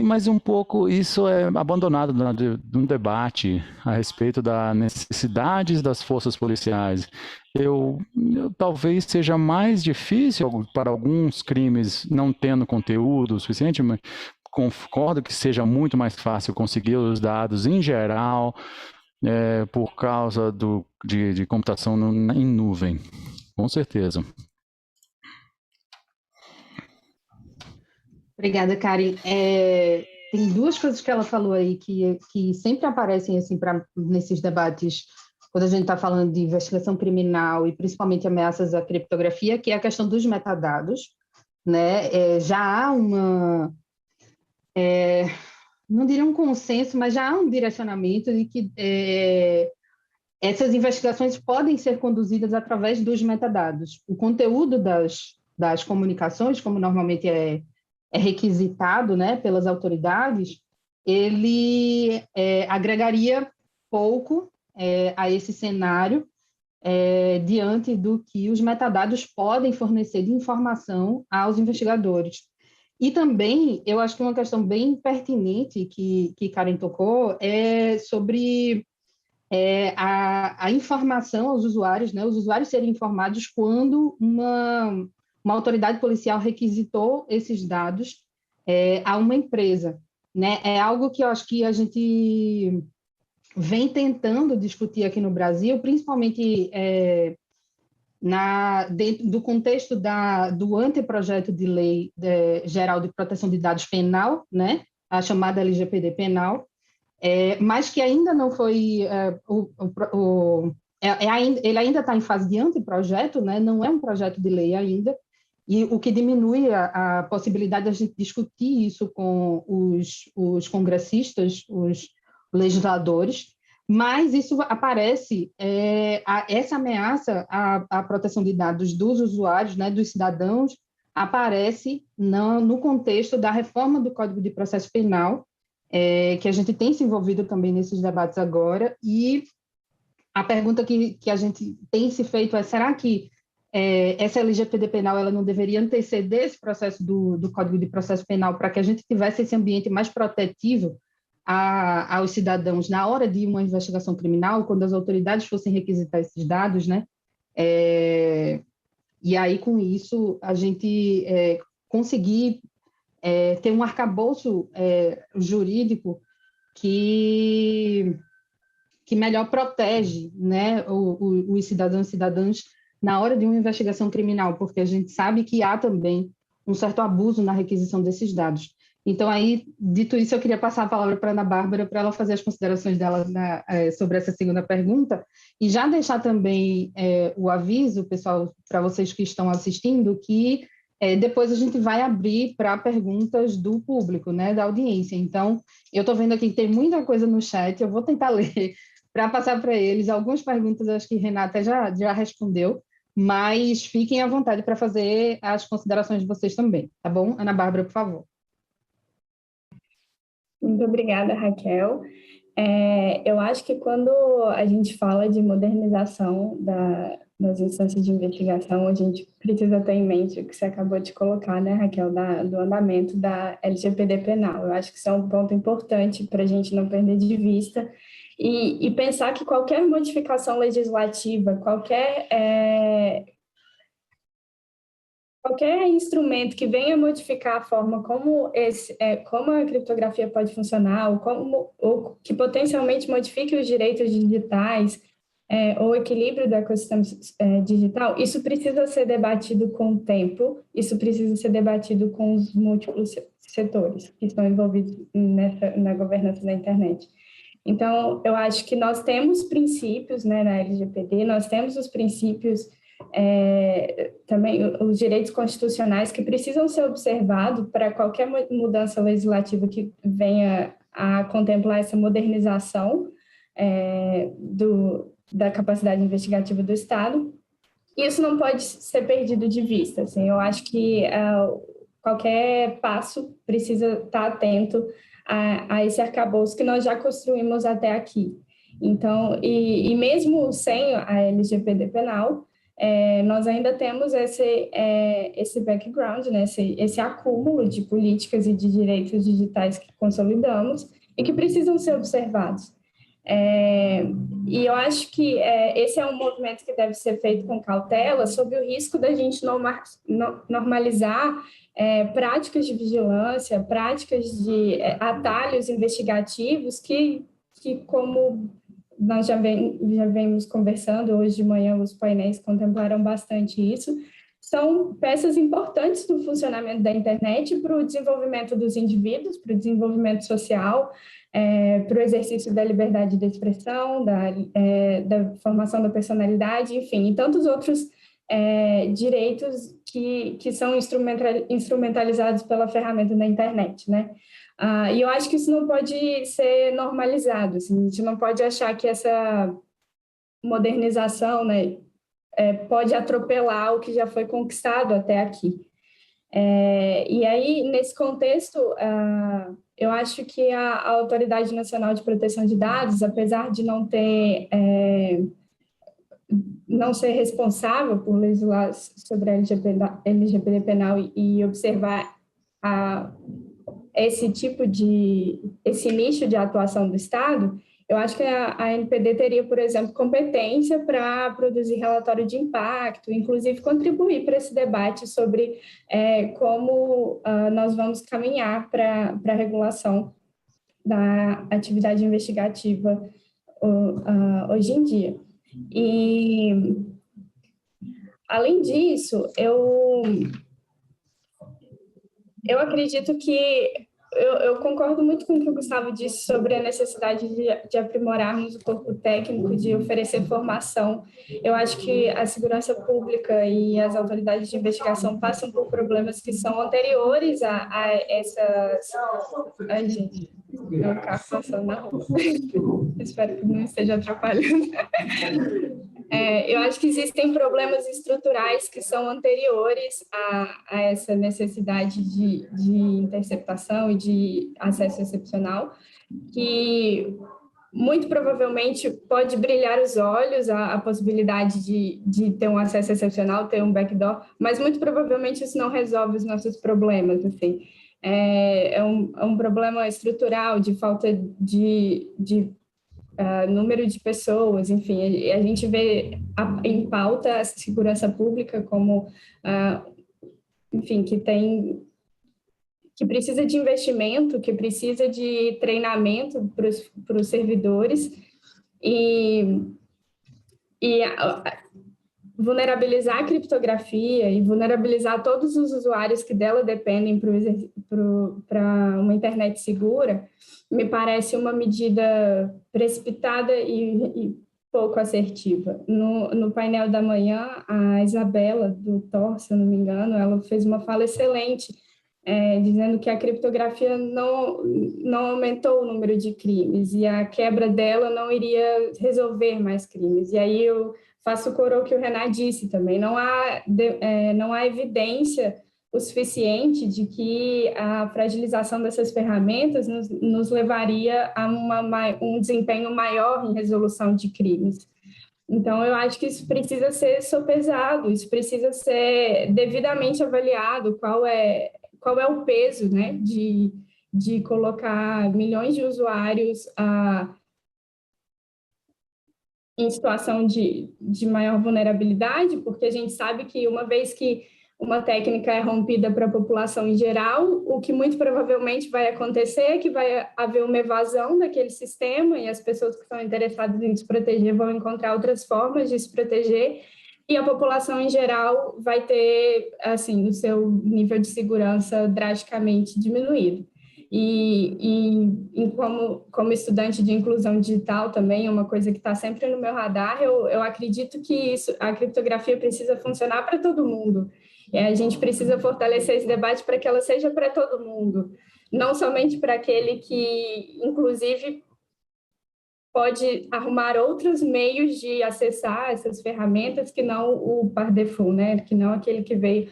mas um pouco isso é abandonado num debate a respeito das necessidades das forças policiais. Talvez seja mais difícil para alguns crimes não tendo conteúdo suficiente, mas concordo que seja muito mais fácil conseguir os dados em geral por causa de computação em nuvem, com certeza. Obrigada, Karen. Tem duas coisas que ela falou aí que sempre aparecem assim, nesses debates, quando a gente está falando de investigação criminal e principalmente ameaças à criptografia, que é a questão dos metadados, né? Já há não diria um consenso, mas já há um direcionamento de que essas investigações podem ser conduzidas através dos metadados. O conteúdo das comunicações, como normalmente é requisitado, né, pelas autoridades, ele agregaria pouco a esse cenário diante do que os metadados podem fornecer de informação aos investigadores. E também, eu acho que uma questão bem pertinente que Karen tocou é sobre a informação aos usuários, né? Os usuários serem informados quando uma autoridade policial requisitou esses dados a uma empresa, né? É algo que eu acho que a gente vem tentando discutir aqui no Brasil, principalmente dentro do contexto do anteprojeto de lei geral de proteção de dados penal, né? A chamada LGPD penal, mas que ainda não foi... ele ainda está em fase de anteprojeto, né? Não é um projeto de lei ainda, e o que diminui a possibilidade de a gente discutir isso com os congressistas, os legisladores, mas isso aparece, essa ameaça à proteção de dados dos usuários, né, dos cidadãos, aparece no contexto da reforma do Código de Processo Penal, que a gente tem se envolvido também nesses debates agora, e a pergunta que a gente tem se feito é, será que essa LGPD penal ela não deveria anteceder esse processo do Código de Processo Penal para que a gente tivesse esse ambiente mais protetivo aos cidadãos na hora de uma investigação criminal, quando as autoridades fossem requisitar esses dados, né? E aí, com isso, a gente conseguir ter um arcabouço jurídico que melhor protege, né, os cidadãos e cidadãs na hora de uma investigação criminal, porque a gente sabe que há também um certo abuso na requisição desses dados. Então, aí, dito isso, eu queria passar a palavra para a Ana Bárbara para ela fazer as considerações dela sobre essa segunda pergunta e já deixar também o aviso, pessoal, para vocês que estão assistindo, que depois a gente vai abrir para perguntas do público, né, da audiência. Então, eu estou vendo aqui que tem muita coisa no chat, eu vou tentar ler para passar para eles. Algumas perguntas acho que Renata já respondeu, mas fiquem à vontade para fazer as considerações de vocês também, tá bom? Ana Bárbara, por favor. Muito obrigada, Raquel. Eu acho que quando a gente fala de modernização das instâncias de investigação, a gente precisa ter em mente o que você acabou de colocar, né, Raquel, do andamento da LGPD penal. Eu acho que isso é um ponto importante para a gente não perder de vista e pensar que qualquer modificação legislativa, qualquer instrumento que venha modificar a forma como a criptografia pode funcionar, ou que potencialmente modifique os direitos digitais, ou o equilíbrio do ecossistema digital, isso precisa ser debatido com o tempo, isso precisa ser debatido com os múltiplos setores que estão envolvidos na governança da internet. Então, eu acho que nós temos princípios, né, na LGPD, nós temos os princípios, também os direitos constitucionais que precisam ser observados para qualquer mudança legislativa que venha a contemplar essa modernização da capacidade investigativa do Estado. E isso não pode ser perdido de vista. Assim, eu acho que qualquer passo precisa estar atento a esse arcabouço que nós já construímos até aqui. Então, e mesmo sem a LGPD penal, nós ainda temos esse background, né, esse acúmulo de políticas e de direitos digitais que consolidamos e que precisam ser observados. E eu acho que esse é um movimento que deve ser feito com cautela, sob o risco da gente normalizar práticas de vigilância, práticas de atalhos investigativos que como nós já vemos conversando, hoje de manhã os painéis contemplaram bastante isso, são peças importantes do funcionamento da internet para o desenvolvimento dos indivíduos, para o desenvolvimento social, para o exercício da liberdade de expressão, da formação da personalidade, enfim, e tantos outros direitos que são instrumentalizados pela ferramenta da internet, né? E eu acho que isso não pode ser normalizado, assim, a gente não pode achar que essa modernização, né, pode atropelar o que já foi conquistado até aqui. E aí, nesse contexto, eu acho que a Autoridade Nacional de Proteção de Dados, apesar de não ser responsável por legislar sobre a LGPD penal e observar esse nicho de atuação do Estado, eu acho que a NPD teria, por exemplo, competência para produzir relatório de impacto, inclusive contribuir para esse debate sobre como nós vamos caminhar para a regulação da atividade investigativa hoje em dia. E, além disso, eu acredito que eu concordo muito com o que o Gustavo disse sobre a necessidade de aprimorarmos o corpo técnico, de oferecer formação. Eu acho que a segurança pública e as autoridades de investigação passam por problemas que são anteriores a essas... Ai, gente, é um carro passando na rua. Espero que não esteja atrapalhando. Eu acho que existem problemas estruturais que são anteriores a essa necessidade de interceptação e de acesso excepcional, que muito provavelmente pode brilhar os olhos a possibilidade de ter um acesso excepcional, ter um backdoor, mas muito provavelmente isso não resolve os nossos problemas, assim. É um problema estrutural de falta de número de pessoas, enfim, a gente vê em pauta a segurança pública como, enfim, que precisa de investimento, que precisa de treinamento para os servidores e vulnerabilizar a criptografia e vulnerabilizar todos os usuários que dela dependem para uma internet segura, me parece uma medida precipitada e pouco assertiva. No painel da manhã, a Isabela, do Tor, se eu não me engano, ela fez uma fala excelente, dizendo que a criptografia não aumentou o número de crimes e a quebra dela não iria resolver mais crimes. E aí eu faço coro ao que o Renan disse também, não há evidência o suficiente de que a fragilização dessas ferramentas nos levaria a um desempenho maior em resolução de crimes. Então, eu acho que isso precisa ser sopesado, isso precisa ser devidamente avaliado, qual é o peso, né, de colocar milhões de usuários em situação de maior vulnerabilidade, porque a gente sabe que uma vez que uma técnica é rompida para a população em geral, o que muito provavelmente vai acontecer é que vai haver uma evasão daquele sistema e as pessoas que estão interessadas em se proteger vão encontrar outras formas de se proteger e a população em geral vai ter, assim, o seu nível de segurança drasticamente diminuído. E como estudante de inclusão digital também, uma coisa que está sempre no meu radar, eu acredito que a criptografia precisa funcionar para todo mundo. A gente precisa fortalecer esse debate para que ela seja para todo mundo, não somente para aquele que, inclusive, pode arrumar outros meios de acessar essas ferramentas que não o par default, né? Que não aquele que veio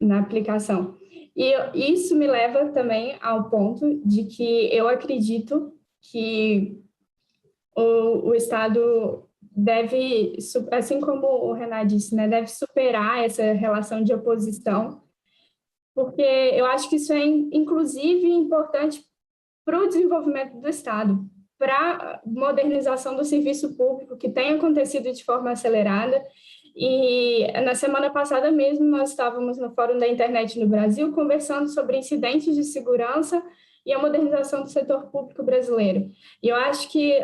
na aplicação. E isso me leva também ao ponto de que eu acredito que o Estado deve, assim como o Renan disse, né, deve superar essa relação de oposição, porque eu acho que isso é, inclusive, importante para o desenvolvimento do Estado, para a modernização do serviço público, que tem acontecido de forma acelerada. E na semana passada mesmo, nós estávamos no Fórum da Internet no Brasil, conversando sobre incidentes de segurança e a modernização do setor público brasileiro. E eu acho que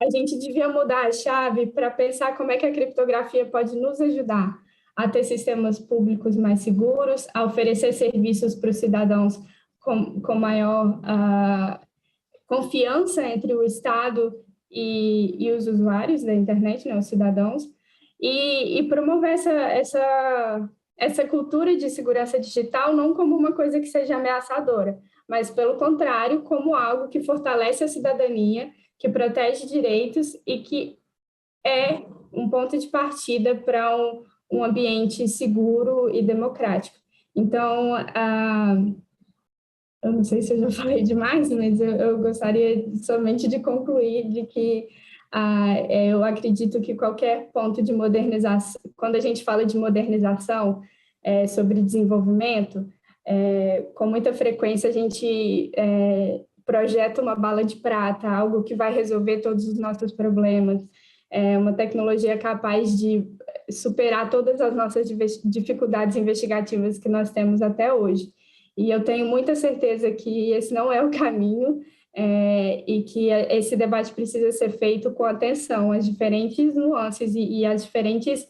a gente devia mudar a chave para pensar como é que a criptografia pode nos ajudar a ter sistemas públicos mais seguros, a oferecer serviços para os cidadãos com maior confiança entre o Estado e os usuários da internet, né, os cidadãos, e promover essa cultura de segurança digital não como uma coisa que seja ameaçadora, mas, pelo contrário, como algo que fortalece a cidadania, que protege direitos e que é um ponto de partida para um ambiente seguro e democrático. Então, eu não sei se eu já falei demais, mas eu gostaria somente de concluir de que eu acredito que qualquer ponto de modernização, quando a gente fala de modernização sobre desenvolvimento, com muita frequência a gente projeta uma bala de prata, algo que vai resolver todos os nossos problemas, uma tecnologia capaz de superar todas as nossas dificuldades investigativas que nós temos até hoje. E eu tenho muita certeza que esse não é o caminho e que esse debate precisa ser feito com atenção às diferentes nuances e às diferentes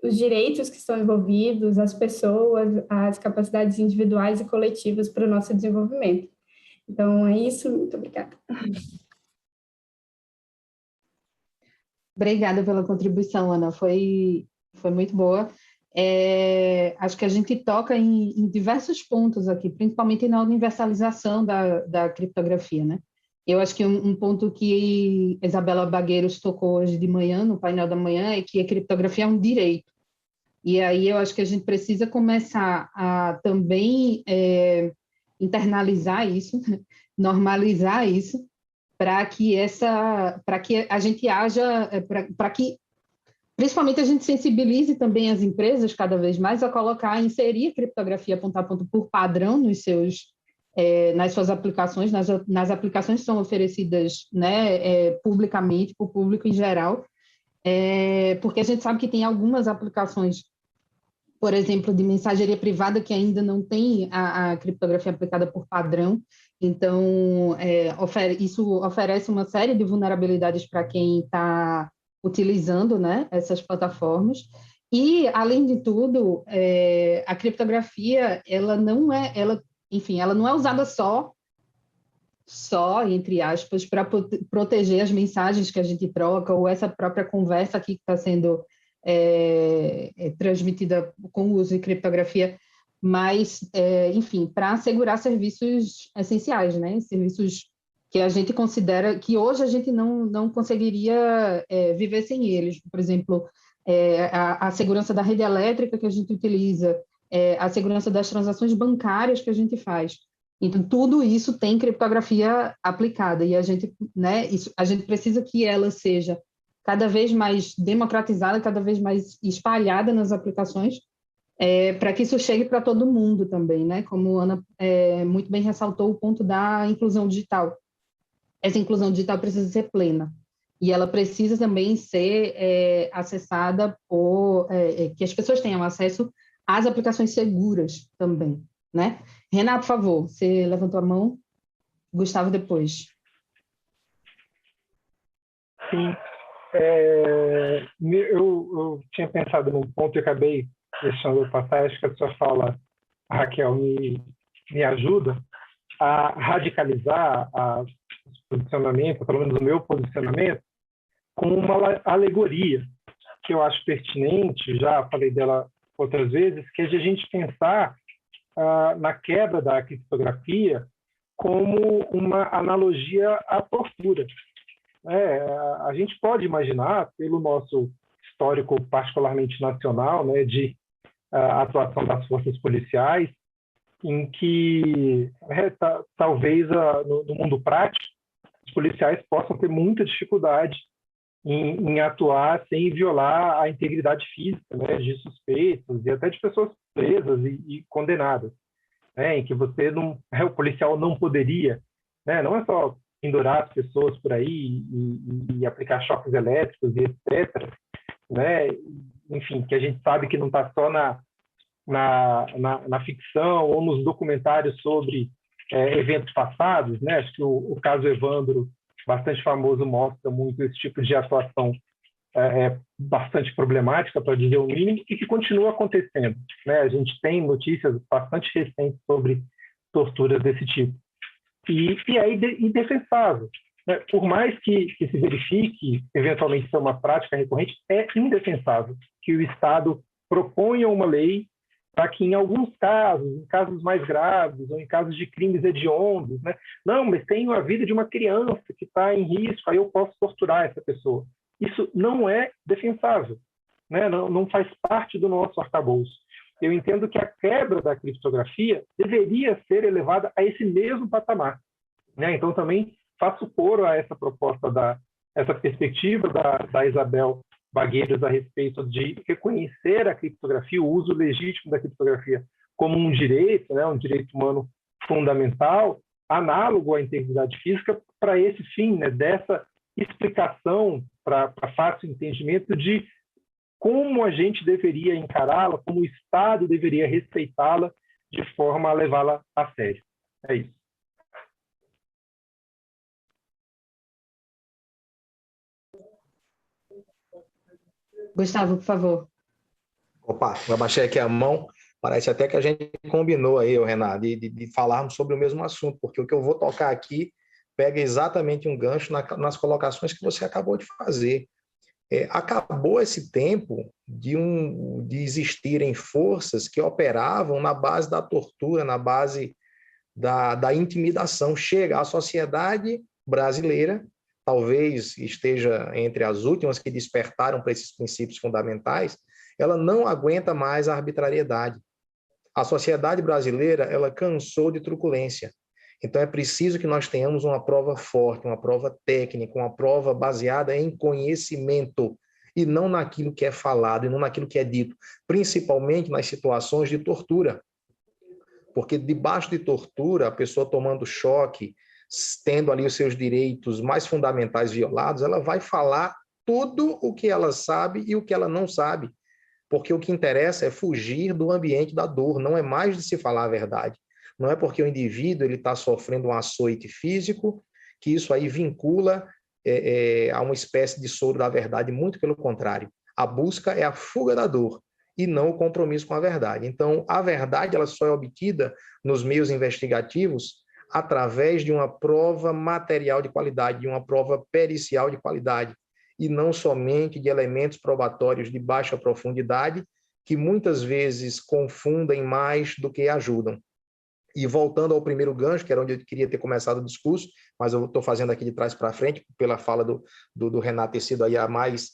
os direitos que estão envolvidos, as pessoas, as capacidades individuais e coletivas para o nosso desenvolvimento. Então, é isso. Muito obrigada. Obrigada pela contribuição, Ana. Foi muito boa. Acho que a gente toca em diversos pontos aqui, principalmente na universalização da criptografia, né? Eu acho que um ponto que Isabela Bagueiros tocou hoje de manhã, no painel da manhã, é que a criptografia é um direito. E aí eu acho que a gente precisa começar a também internalizar isso, normalizar isso, para que a gente haja, para que principalmente a gente sensibilize também as empresas cada vez mais a inserir a criptografia ponto a ponto por padrão nas suas aplicações, nas aplicações que são oferecidas, né, publicamente, para o público em geral, porque a gente sabe que tem algumas aplicações, por exemplo, de mensageria privada que ainda não tem a criptografia aplicada por padrão. Então, isso oferece uma série de vulnerabilidades para quem está utilizando, né, essas plataformas. E, além de tudo, a criptografia, ela não é usada só, entre aspas, para proteger as mensagens que a gente troca, ou essa própria conversa aqui que está sendo transmitida com o uso de criptografia, mas, enfim, para assegurar serviços essenciais, né? Serviços que a gente considera que hoje a gente não conseguiria viver sem eles. Por exemplo, a segurança da rede elétrica que a gente utiliza, a segurança das transações bancárias que a gente faz. Então, tudo isso tem criptografia aplicada, e a gente, né, a gente precisa que ela seja cada vez mais democratizada, cada vez mais espalhada nas aplicações, para que isso chegue para todo mundo também, né? Como a Ana muito bem ressaltou, o ponto da inclusão digital. Essa inclusão digital precisa ser plena, e ela precisa também ser acessada que as pessoas tenham acesso às aplicações seguras também, né? Renato, por favor, você levantou a mão. Gustavo, depois. Sim. Eu tinha pensado num ponto e acabei deixando passar. Acho que a sua fala, Raquel, me ajuda a radicalizar o posicionamento, pelo menos o meu posicionamento, com uma alegoria que eu acho pertinente, já falei dela outras vezes, que é de a gente pensar na quebra da criptografia como uma analogia à tortura. A gente pode imaginar, pelo nosso histórico particularmente nacional, né, de atuação das forças policiais, em que talvez no mundo prático os policiais possam ter muita dificuldade em atuar sem violar a integridade física, né, de suspeitos e até de pessoas presas e condenadas, né, em que o policial não poderia, né, não é só pendurar as pessoas por aí e aplicar choques elétricos e etc., né, enfim, que a gente sabe que não está só na ficção ou nos documentários sobre eventos passados, né? Acho que o caso Evandro, bastante famoso, mostra muito esse tipo de atuação bastante problemática, para dizer o mínimo, e que continua acontecendo, né? A gente tem notícias bastante recentes sobre torturas desse tipo. E é indefensável, né? Por mais que se verifique, eventualmente, ser uma prática recorrente, é indefensável que o Estado proponha uma lei para que, em alguns casos, em casos mais graves, ou em casos de crimes hediondos, né? Não, mas tem a vida de uma criança que está em risco, aí eu posso torturar essa pessoa. Isso não é defensável, né? Não faz parte do nosso arcabouço. Eu entendo que a quebra da criptografia deveria ser elevada a esse mesmo patamar, né? Então, também faço coro a essa proposta, essa perspectiva da Isabel Bagueiros a respeito de reconhecer a criptografia, o uso legítimo da criptografia como um direito, né, um direito humano fundamental, análogo à integridade física, para esse fim, né, dessa explicação para fácil entendimento de como a gente deveria encará-la, como o Estado deveria respeitá-la de forma a levá-la a sério. É isso. Gustavo, por favor. Opa, eu abaixei aqui a mão. Parece até que a gente combinou aí, ô Renato, de falarmos sobre o mesmo assunto, porque o que eu vou tocar aqui pega exatamente um gancho nas colocações que você acabou de fazer. Acabou esse tempo de existirem forças que operavam na base da tortura, na base da intimidação. Chega a sociedade brasileira, talvez esteja entre as últimas que despertaram para esses princípios fundamentais, ela não aguenta mais a arbitrariedade. A sociedade brasileira, ela cansou de truculência. Então, é preciso que nós tenhamos uma prova forte, uma prova técnica, uma prova baseada em conhecimento, e não naquilo que é falado, e não naquilo que é dito, principalmente nas situações de tortura. Porque debaixo de tortura, a pessoa tomando choque, tendo ali os seus direitos mais fundamentais violados, ela vai falar tudo o que ela sabe e o que ela não sabe. Porque o que interessa é fugir do ambiente da dor, não é mais de se falar a verdade. Não é porque o indivíduo está sofrendo um açoite físico que isso aí vincula a uma espécie de soro da verdade, muito pelo contrário. A busca é a fuga da dor e não o compromisso com a verdade. Então, a verdade ela só é obtida nos meios investigativos através de uma prova material de qualidade, de uma prova pericial de qualidade, e não somente de elementos probatórios de baixa profundidade, que muitas vezes confundem mais do que ajudam. E voltando ao primeiro gancho, que era onde eu queria ter começado o discurso, mas eu estou fazendo aqui de trás para frente, pela fala do Renato ter sido aí a mais,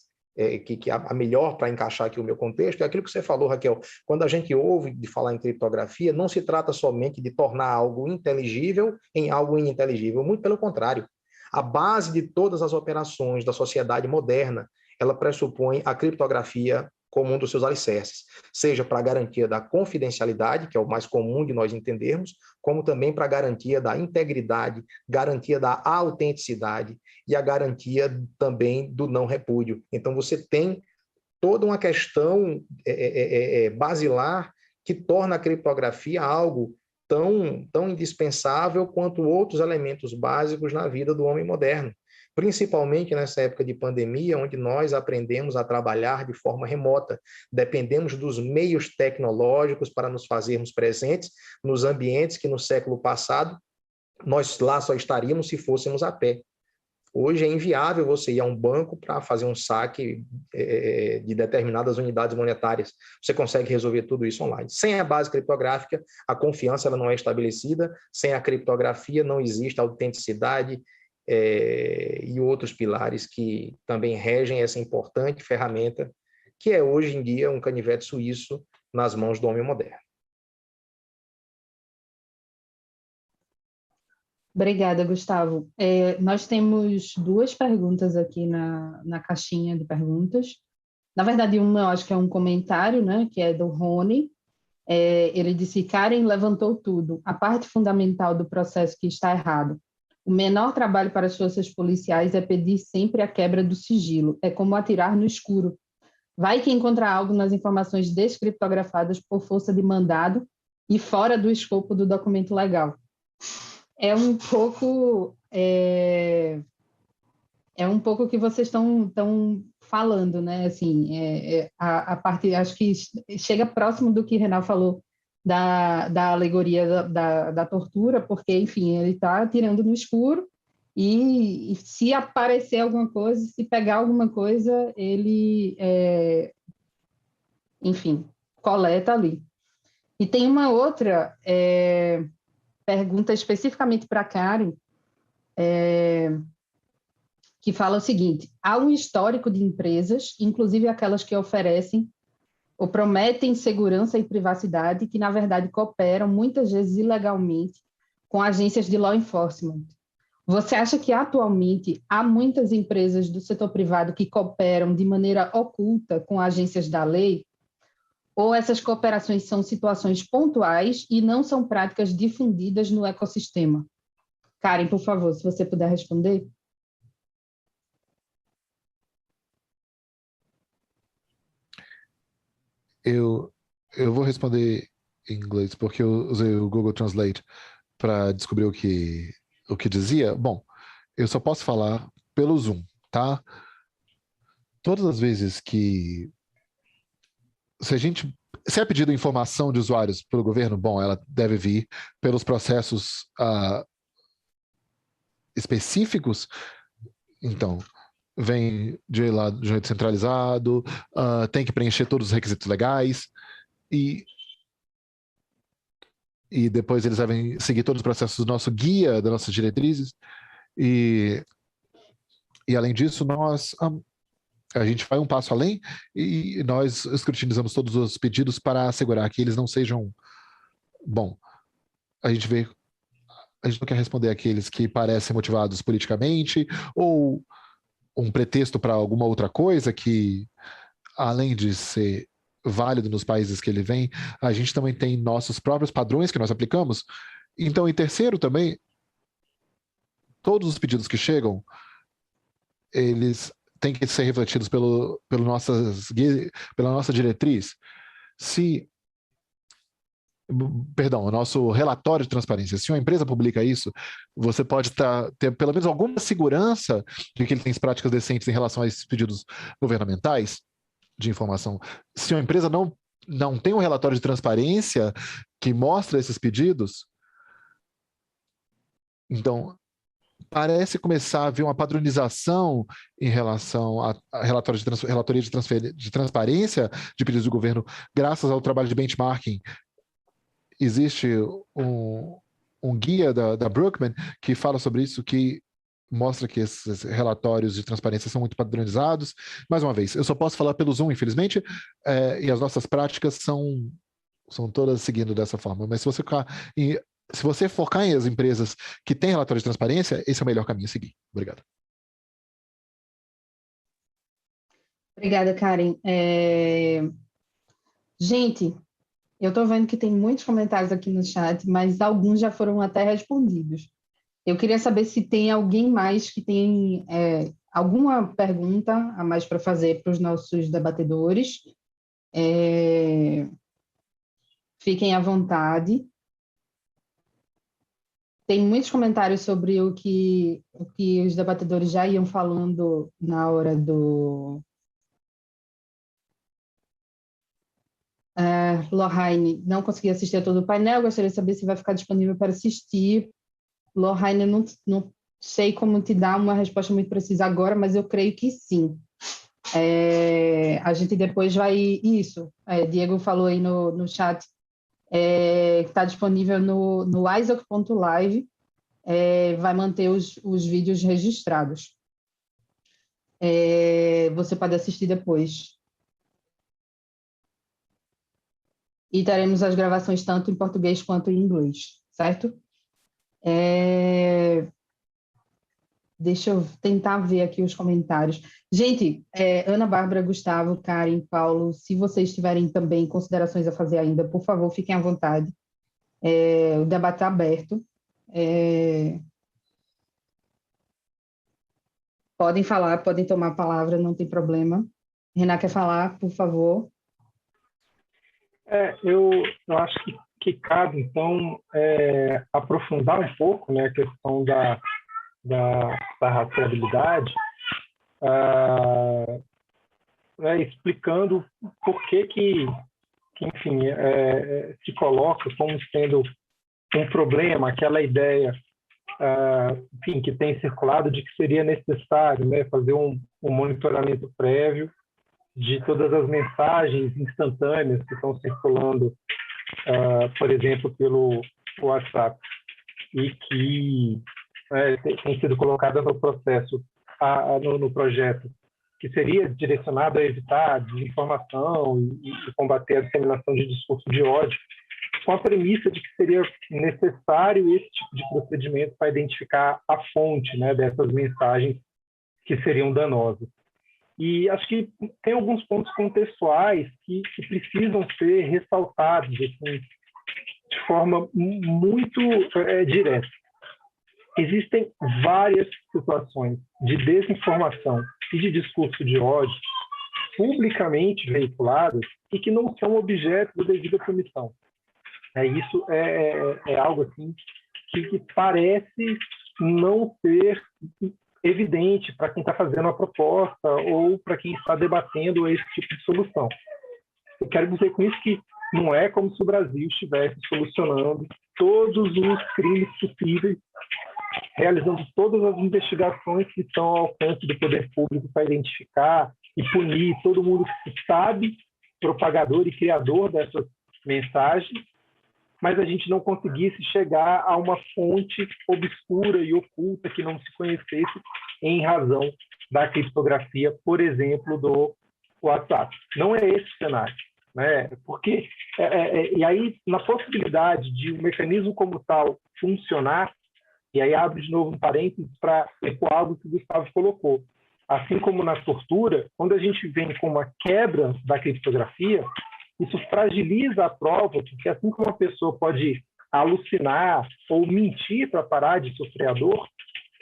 a melhor para encaixar aqui o meu contexto, é aquilo que você falou, Raquel. Quando a gente ouve de falar em criptografia, não se trata somente de tornar algo inteligível em algo ininteligível, muito pelo contrário. A base de todas as operações da sociedade moderna, ela pressupõe a criptografia como um dos seus alicerces, seja para a garantia da confidencialidade, que é o mais comum de nós entendermos, como também para a garantia da integridade, garantia da autenticidade e a garantia também do não repúdio. Então, você tem toda uma questão basilar que torna a criptografia algo tão indispensável quanto outros elementos básicos na vida do homem moderno, principalmente nessa época de pandemia, onde nós aprendemos a trabalhar de forma remota, dependemos dos meios tecnológicos para nos fazermos presentes nos ambientes que no século passado nós lá só estaríamos se fôssemos a pé. Hoje é inviável você ir a um banco para fazer um saque de determinadas unidades monetárias. Você consegue resolver tudo isso online. Sem a base criptográfica, a confiança ela não é estabelecida. Sem a criptografia, não existe autenticidade e outros pilares que também regem essa importante ferramenta, que é hoje em dia um canivete suíço nas mãos do homem moderno. Obrigada, Gustavo. Nós temos duas perguntas aqui na caixinha de perguntas. Na verdade, uma eu acho que é um comentário, né, que é do Rony. Ele disse: Karen levantou tudo, a parte fundamental do processo que está errado. O menor trabalho para as forças policiais é pedir sempre a quebra do sigilo. É como atirar no escuro. Vai que encontra algo nas informações descriptografadas por força de mandado e fora do escopo do documento legal. É um pouco o que vocês estão falando, né? Assim, a parte, acho que chega próximo do que Renan falou da alegoria da tortura, porque, enfim, ele está atirando no escuro e se aparecer alguma coisa, se pegar alguma coisa, ele, enfim, coleta ali. E tem uma outra pergunta especificamente para a Karen, que fala o seguinte: há um histórico de empresas, inclusive aquelas que oferecem ou prometem segurança e privacidade, que, na verdade, cooperam, muitas vezes ilegalmente, com agências de law enforcement. Você acha que, atualmente, há muitas empresas do setor privado que cooperam de maneira oculta com agências da lei? Ou essas cooperações são situações pontuais e não são práticas difundidas no ecossistema? Karen, por favor, se você puder responder. Eu vou responder em inglês, porque eu usei o Google Translate para descobrir o que dizia. Bom, eu só posso falar pelo Zoom, tá? Todas as vezes que se é pedido informação de usuários pelo governo, bom, ela deve vir pelos processos específicos. Então, vem de lá de jeito centralizado, tem que preencher todos os requisitos legais e depois eles devem seguir todos os processos do nosso guia, das nossas diretrizes. E além disso, a gente vai um passo além e nós escrutinizamos todos os pedidos para assegurar que eles não sejam... Bom, a gente não quer responder aqueles que parecem motivados politicamente ou um pretexto para alguma outra coisa que, além de ser válido nos países que ele vem, a gente também tem nossos próprios padrões que nós aplicamos. Então, em terceiro também, todos os pedidos que chegam, eles têm que ser refletidos pela nossa diretriz. O nosso relatório de transparência. Se uma empresa publica isso, você pode ter pelo menos alguma segurança de que ele tem práticas decentes em relação a esses pedidos governamentais de informação. Se uma empresa não tem um relatório de transparência que mostra esses pedidos, então parece começar a haver uma padronização em relação a relatoria de transparência de pedidos do governo, graças ao trabalho de benchmarking. Existe um guia da Brookman que fala sobre isso, que mostra que esses relatórios de transparência são muito padronizados. Mais uma vez, eu só posso falar pelo Zoom, infelizmente, e as nossas práticas são todas seguindo dessa forma. Mas se você focar em as empresas que têm relatório de transparência, esse é o melhor caminho a seguir. Obrigado. Obrigada, Karen. Gente, eu estou vendo que tem muitos comentários aqui no chat, mas alguns já foram até respondidos. Eu queria saber se tem alguém mais que tem alguma pergunta a mais para fazer para os nossos debatedores. Fiquem à vontade. Tem muitos comentários sobre o que os debatedores já iam falando na hora do... Lohane, não consegui assistir a todo o painel, gostaria de saber se vai ficar disponível para assistir. Lohane, não sei como te dar uma resposta muito precisa agora, mas eu creio que sim. A gente depois vai... Isso, Diego falou aí no chat, está disponível no isaac.live, vai manter os vídeos registrados. Você pode assistir depois. E teremos as gravações tanto em português quanto em inglês, certo? Deixa eu tentar ver aqui os comentários. Gente, Ana Bárbara, Gustavo, Karen, Paulo, se vocês tiverem também considerações a fazer ainda, por favor, fiquem à vontade. O debate está aberto. Podem falar, podem tomar a palavra, não tem problema. Renan quer falar, por favor. Eu acho que cabe, então, aprofundar um pouco, né, a questão da rastreabilidade, explicando por que enfim, se coloca como sendo um problema, aquela ideia, enfim, que tem circulado de que seria necessário, né, fazer um monitoramento prévio de todas as mensagens instantâneas que estão circulando, por exemplo, pelo WhatsApp, e que tem sido colocada no processo, no projeto, que seria direcionado a evitar a desinformação e combater a disseminação de discurso de ódio, com a premissa de que seria necessário esse tipo de procedimento para identificar a fonte, né, dessas mensagens que seriam danosas. E acho que tem alguns pontos contextuais que precisam ser ressaltados assim, de forma muito direta. Existem várias situações de desinformação e de discurso de ódio publicamente veiculadas e que não são objeto da devida punição. Isso é algo assim que parece não ser evidente para quem está fazendo a proposta ou para quem está debatendo esse tipo de solução. Eu quero dizer com isso que não é como se o Brasil estivesse solucionando todos os crimes possíveis, realizando todas as investigações que estão ao alcance do poder público para identificar e punir todo mundo que sabe, propagador e criador dessas mensagens, mas a gente não conseguisse chegar a uma fonte obscura e oculta que não se conhecesse em razão da criptografia, por exemplo, do WhatsApp. Não é esse o cenário, né? Porque, e aí, na possibilidade de um mecanismo como tal funcionar, e aí abre de novo um parênteses para ecoar algo que o Gustavo colocou. Assim como na tortura, quando a gente vem com uma quebra da criptografia, isso fragiliza a prova, porque assim como uma pessoa pode alucinar ou mentir para parar de sofrer a dor,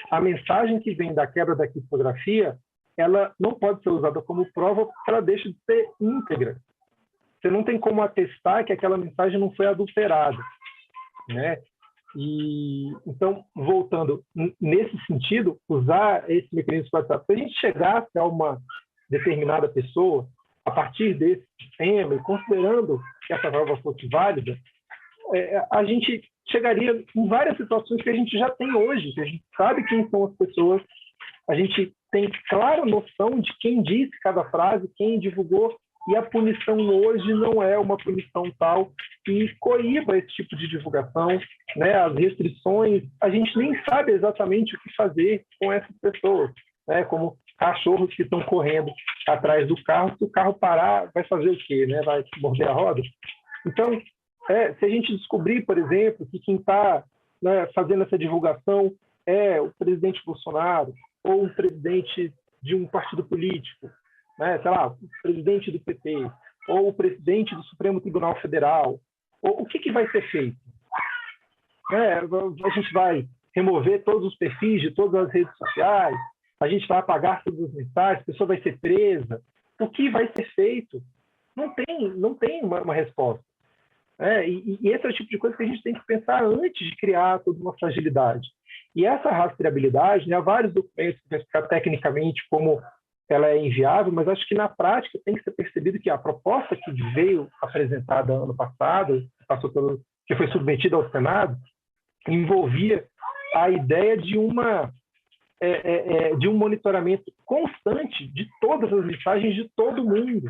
a mensagem que vem da quebra da criptografia, ela não pode ser usada como prova porque ela deixa de ser íntegra. Você não tem como atestar que aquela mensagem não foi adulterada, né? E então, voltando nesse sentido, usar esse mecanismo de WhatsApp, se a gente chegasse a uma determinada pessoa a partir desse sistema e considerando que essa prova fosse válida, a gente chegaria em várias situações que a gente já tem hoje, que a gente sabe quem são as pessoas, a gente tem clara noção de quem disse cada frase, quem divulgou, e a punição hoje não é uma punição tal que coíba esse tipo de divulgação, né? As restrições, a gente nem sabe exatamente o que fazer com essas pessoas, né? Como cachorros que estão correndo atrás do carro, se o carro parar, vai fazer o quê, né? Vai morder a roda? Então, se a gente descobrir, por exemplo, que quem está, né, fazendo essa divulgação é o presidente Bolsonaro ou um presidente de um partido político, né, sei lá, o presidente do PT ou o presidente do Supremo Tribunal Federal, o que vai ser feito? A gente vai remover todos os perfis de todas as redes sociais, a gente vai apagar todas as mensagens, a pessoa vai ser presa. O que vai ser feito? Não tem uma resposta. E esse é o tipo de coisa que a gente tem que pensar antes de criar toda uma fragilidade. E essa rastreabilidade, né, há vários documentos que vai explicar tecnicamente como ela é inviável, mas acho que na prática tem que ser percebido que a proposta que veio apresentada ano passado, que foi submetida ao Senado, envolvia a ideia de um monitoramento constante de todas as mensagens de todo mundo,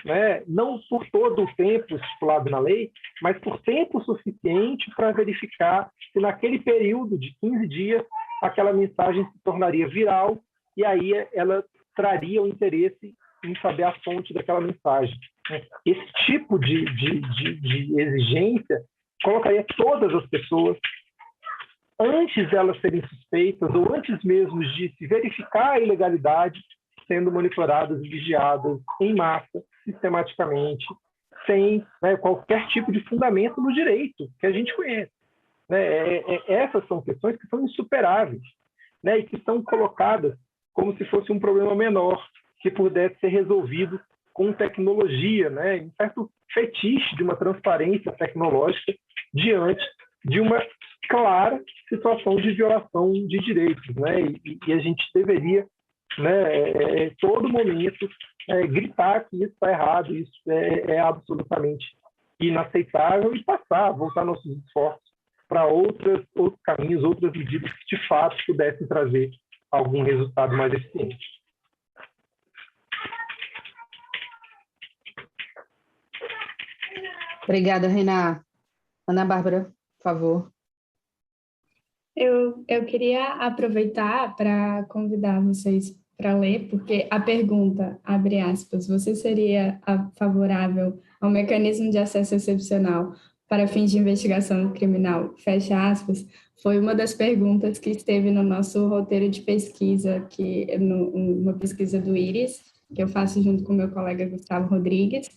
né? Não por todo o tempo estipulado na lei, mas por tempo suficiente para verificar se naquele período de 15 dias aquela mensagem se tornaria viral e aí ela traria o interesse em saber a fonte daquela mensagem. Esse tipo de exigência colocaria todas as pessoas, antes de elas serem suspeitas ou antes mesmo de se verificar a ilegalidade, sendo monitoradas e vigiadas em massa, sistematicamente, sem, né, qualquer tipo de fundamento no direito que a gente conhece. Essas são questões que são insuperáveis, né, e que são colocadas como se fosse um problema menor, que pudesse ser resolvido com tecnologia, né, um certo fetiche de uma transparência tecnológica diante de uma clara situação de violação de direitos, né, e a gente deveria, né, todo momento gritar que isso está errado, isso é absolutamente inaceitável e voltar nossos esforços para outros caminhos, outras medidas que de fato pudessem trazer algum resultado mais eficiente. Obrigada, Renan. Ana Bárbara, por favor. Eu queria aproveitar para convidar vocês para ler, porque a pergunta, abre aspas, você seria favorável ao mecanismo de acesso excepcional para fins de investigação criminal, fecha aspas, foi uma das perguntas que esteve no nosso roteiro de pesquisa, uma pesquisa do IRIS, que eu faço junto com meu colega Gustavo Rodrigues,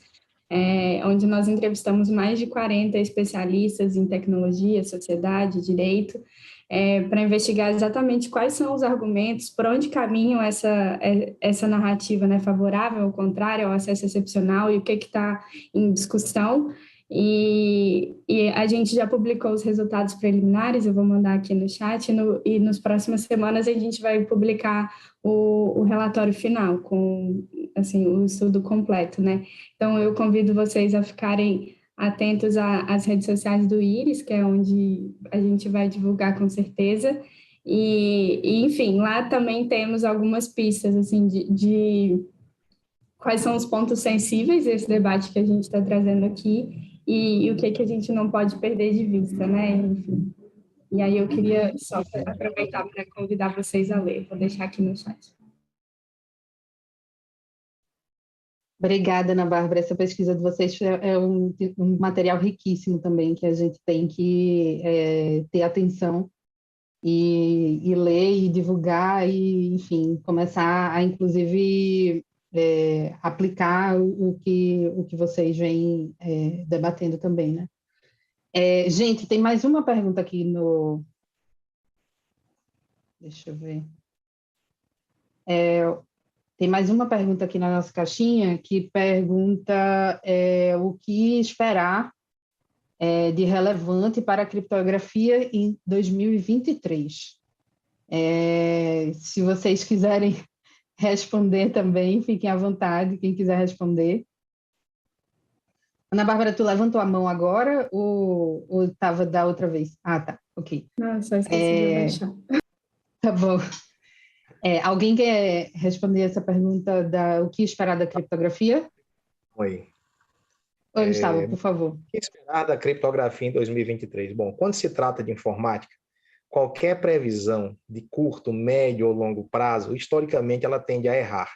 onde nós entrevistamos mais de 40 especialistas em tecnologia, sociedade, direito, para investigar exatamente quais são os argumentos, por onde caminham essa narrativa, né, favorável ou contrária ao acesso excepcional e o que está em discussão. E a gente já publicou os resultados preliminares, eu vou mandar aqui no chat, e nas próximas semanas a gente vai publicar o relatório final, com assim, o estudo completo, né? Então, eu convido vocês a ficarem atentos às redes sociais do IRIS, que é onde a gente vai divulgar com certeza. Enfim, lá também temos algumas pistas, assim, de quais são os pontos sensíveis desse debate que a gente está trazendo aqui e o que a gente não pode perder de vista, né? Enfim. E aí eu queria só aproveitar para convidar vocês a ler. Vou deixar aqui no chat. Obrigada, Ana Bárbara. Essa pesquisa de vocês é um material riquíssimo também, que a gente tem que ter atenção e ler e divulgar e, enfim, começar a, inclusive, aplicar o que vocês vêm debatendo também, né? Gente, tem mais uma pergunta aqui no... Deixa eu ver. Tem mais uma pergunta aqui na nossa caixinha que pergunta o que esperar de relevante para a criptografia em 2023. Se vocês quiserem responder também, fiquem à vontade, quem quiser responder. Ana Bárbara, tu levantou a mão agora ou estava da outra vez? Ah, tá, ok. Não, só esqueci de abaixar. Tá bom. Alguém quer responder essa pergunta o que esperar da criptografia? Oi. Oi, Gustavo, por favor. O que esperar da criptografia em 2023? Bom, quando se trata de informática, qualquer previsão de curto, médio ou longo prazo, historicamente, ela tende a errar.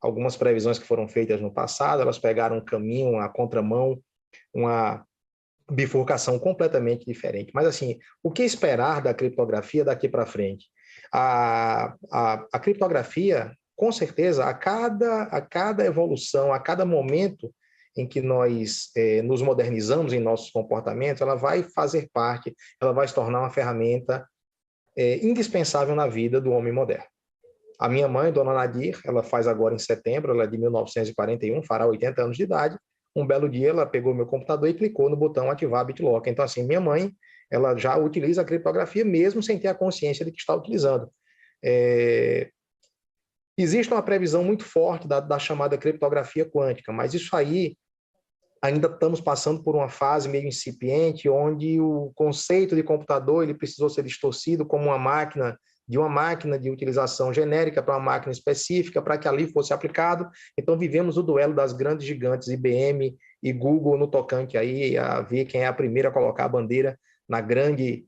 Algumas previsões que foram feitas no passado, elas pegaram um caminho, uma contramão, uma bifurcação completamente diferente. Mas, assim, o que esperar da criptografia daqui para frente? A criptografia, com certeza, a cada evolução, a cada momento em que nós nos modernizamos em nossos comportamentos, ela vai fazer parte, ela vai se tornar uma ferramenta indispensável na vida do homem moderno. A minha mãe, Dona Nadir, ela faz agora em setembro, ela é de 1941, fará 80 anos de idade. Um belo dia ela pegou meu computador e clicou no botão ativar BitLocker. Então, assim, minha mãe, ela já utiliza a criptografia mesmo sem ter a consciência de que está utilizando. Existe uma previsão muito forte da chamada criptografia quântica, mas isso aí ainda estamos passando por uma fase meio incipiente, onde o conceito de computador ele precisou ser distorcido como uma máquina de utilização genérica para uma máquina específica, para que ali fosse aplicado. Então, vivemos o duelo das grandes gigantes IBM e Google no tocante aí, a ver quem é a primeira a colocar a bandeira na grande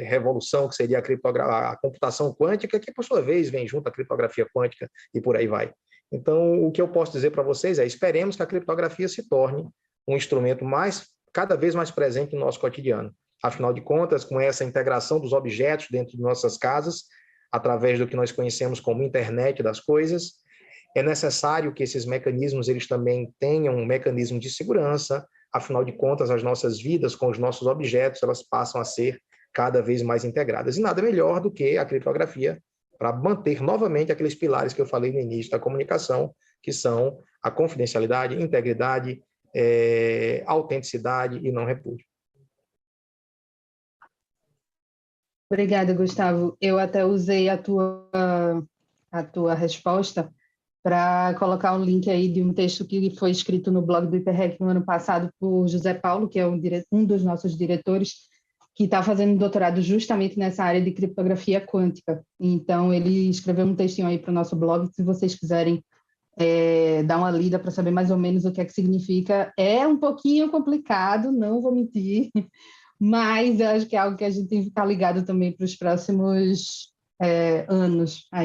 revolução, que seria a computação quântica, que, por sua vez, vem junto à criptografia quântica e por aí vai. Então, o que eu posso dizer para vocês esperemos que a criptografia se torne um instrumento cada vez mais presente no nosso cotidiano. Afinal de contas, com essa integração dos objetos dentro de nossas casas, através do que nós conhecemos como internet das coisas, é necessário que esses mecanismos eles também tenham um mecanismo de segurança. Afinal de contas, as nossas vidas com os nossos objetos, elas passam a ser cada vez mais integradas. E nada melhor do que a criptografia para manter novamente aqueles pilares que eu falei no início da comunicação, que são a confidencialidade, integridade, autenticidade e não repúdio. Obrigada, Gustavo. Eu até usei a tua resposta para colocar um link aí de um texto que foi escrito no blog do Hiperrec no ano passado por José Paulo, que é um dos nossos diretores, que está fazendo doutorado justamente nessa área de criptografia quântica. Então, ele escreveu um textinho aí para o nosso blog, se vocês quiserem dar uma lida para saber mais ou menos o que é que significa. É um pouquinho complicado, não vou mentir, mas eu acho que é algo que a gente tem que ficar ligado também para os próximos anos. Aí.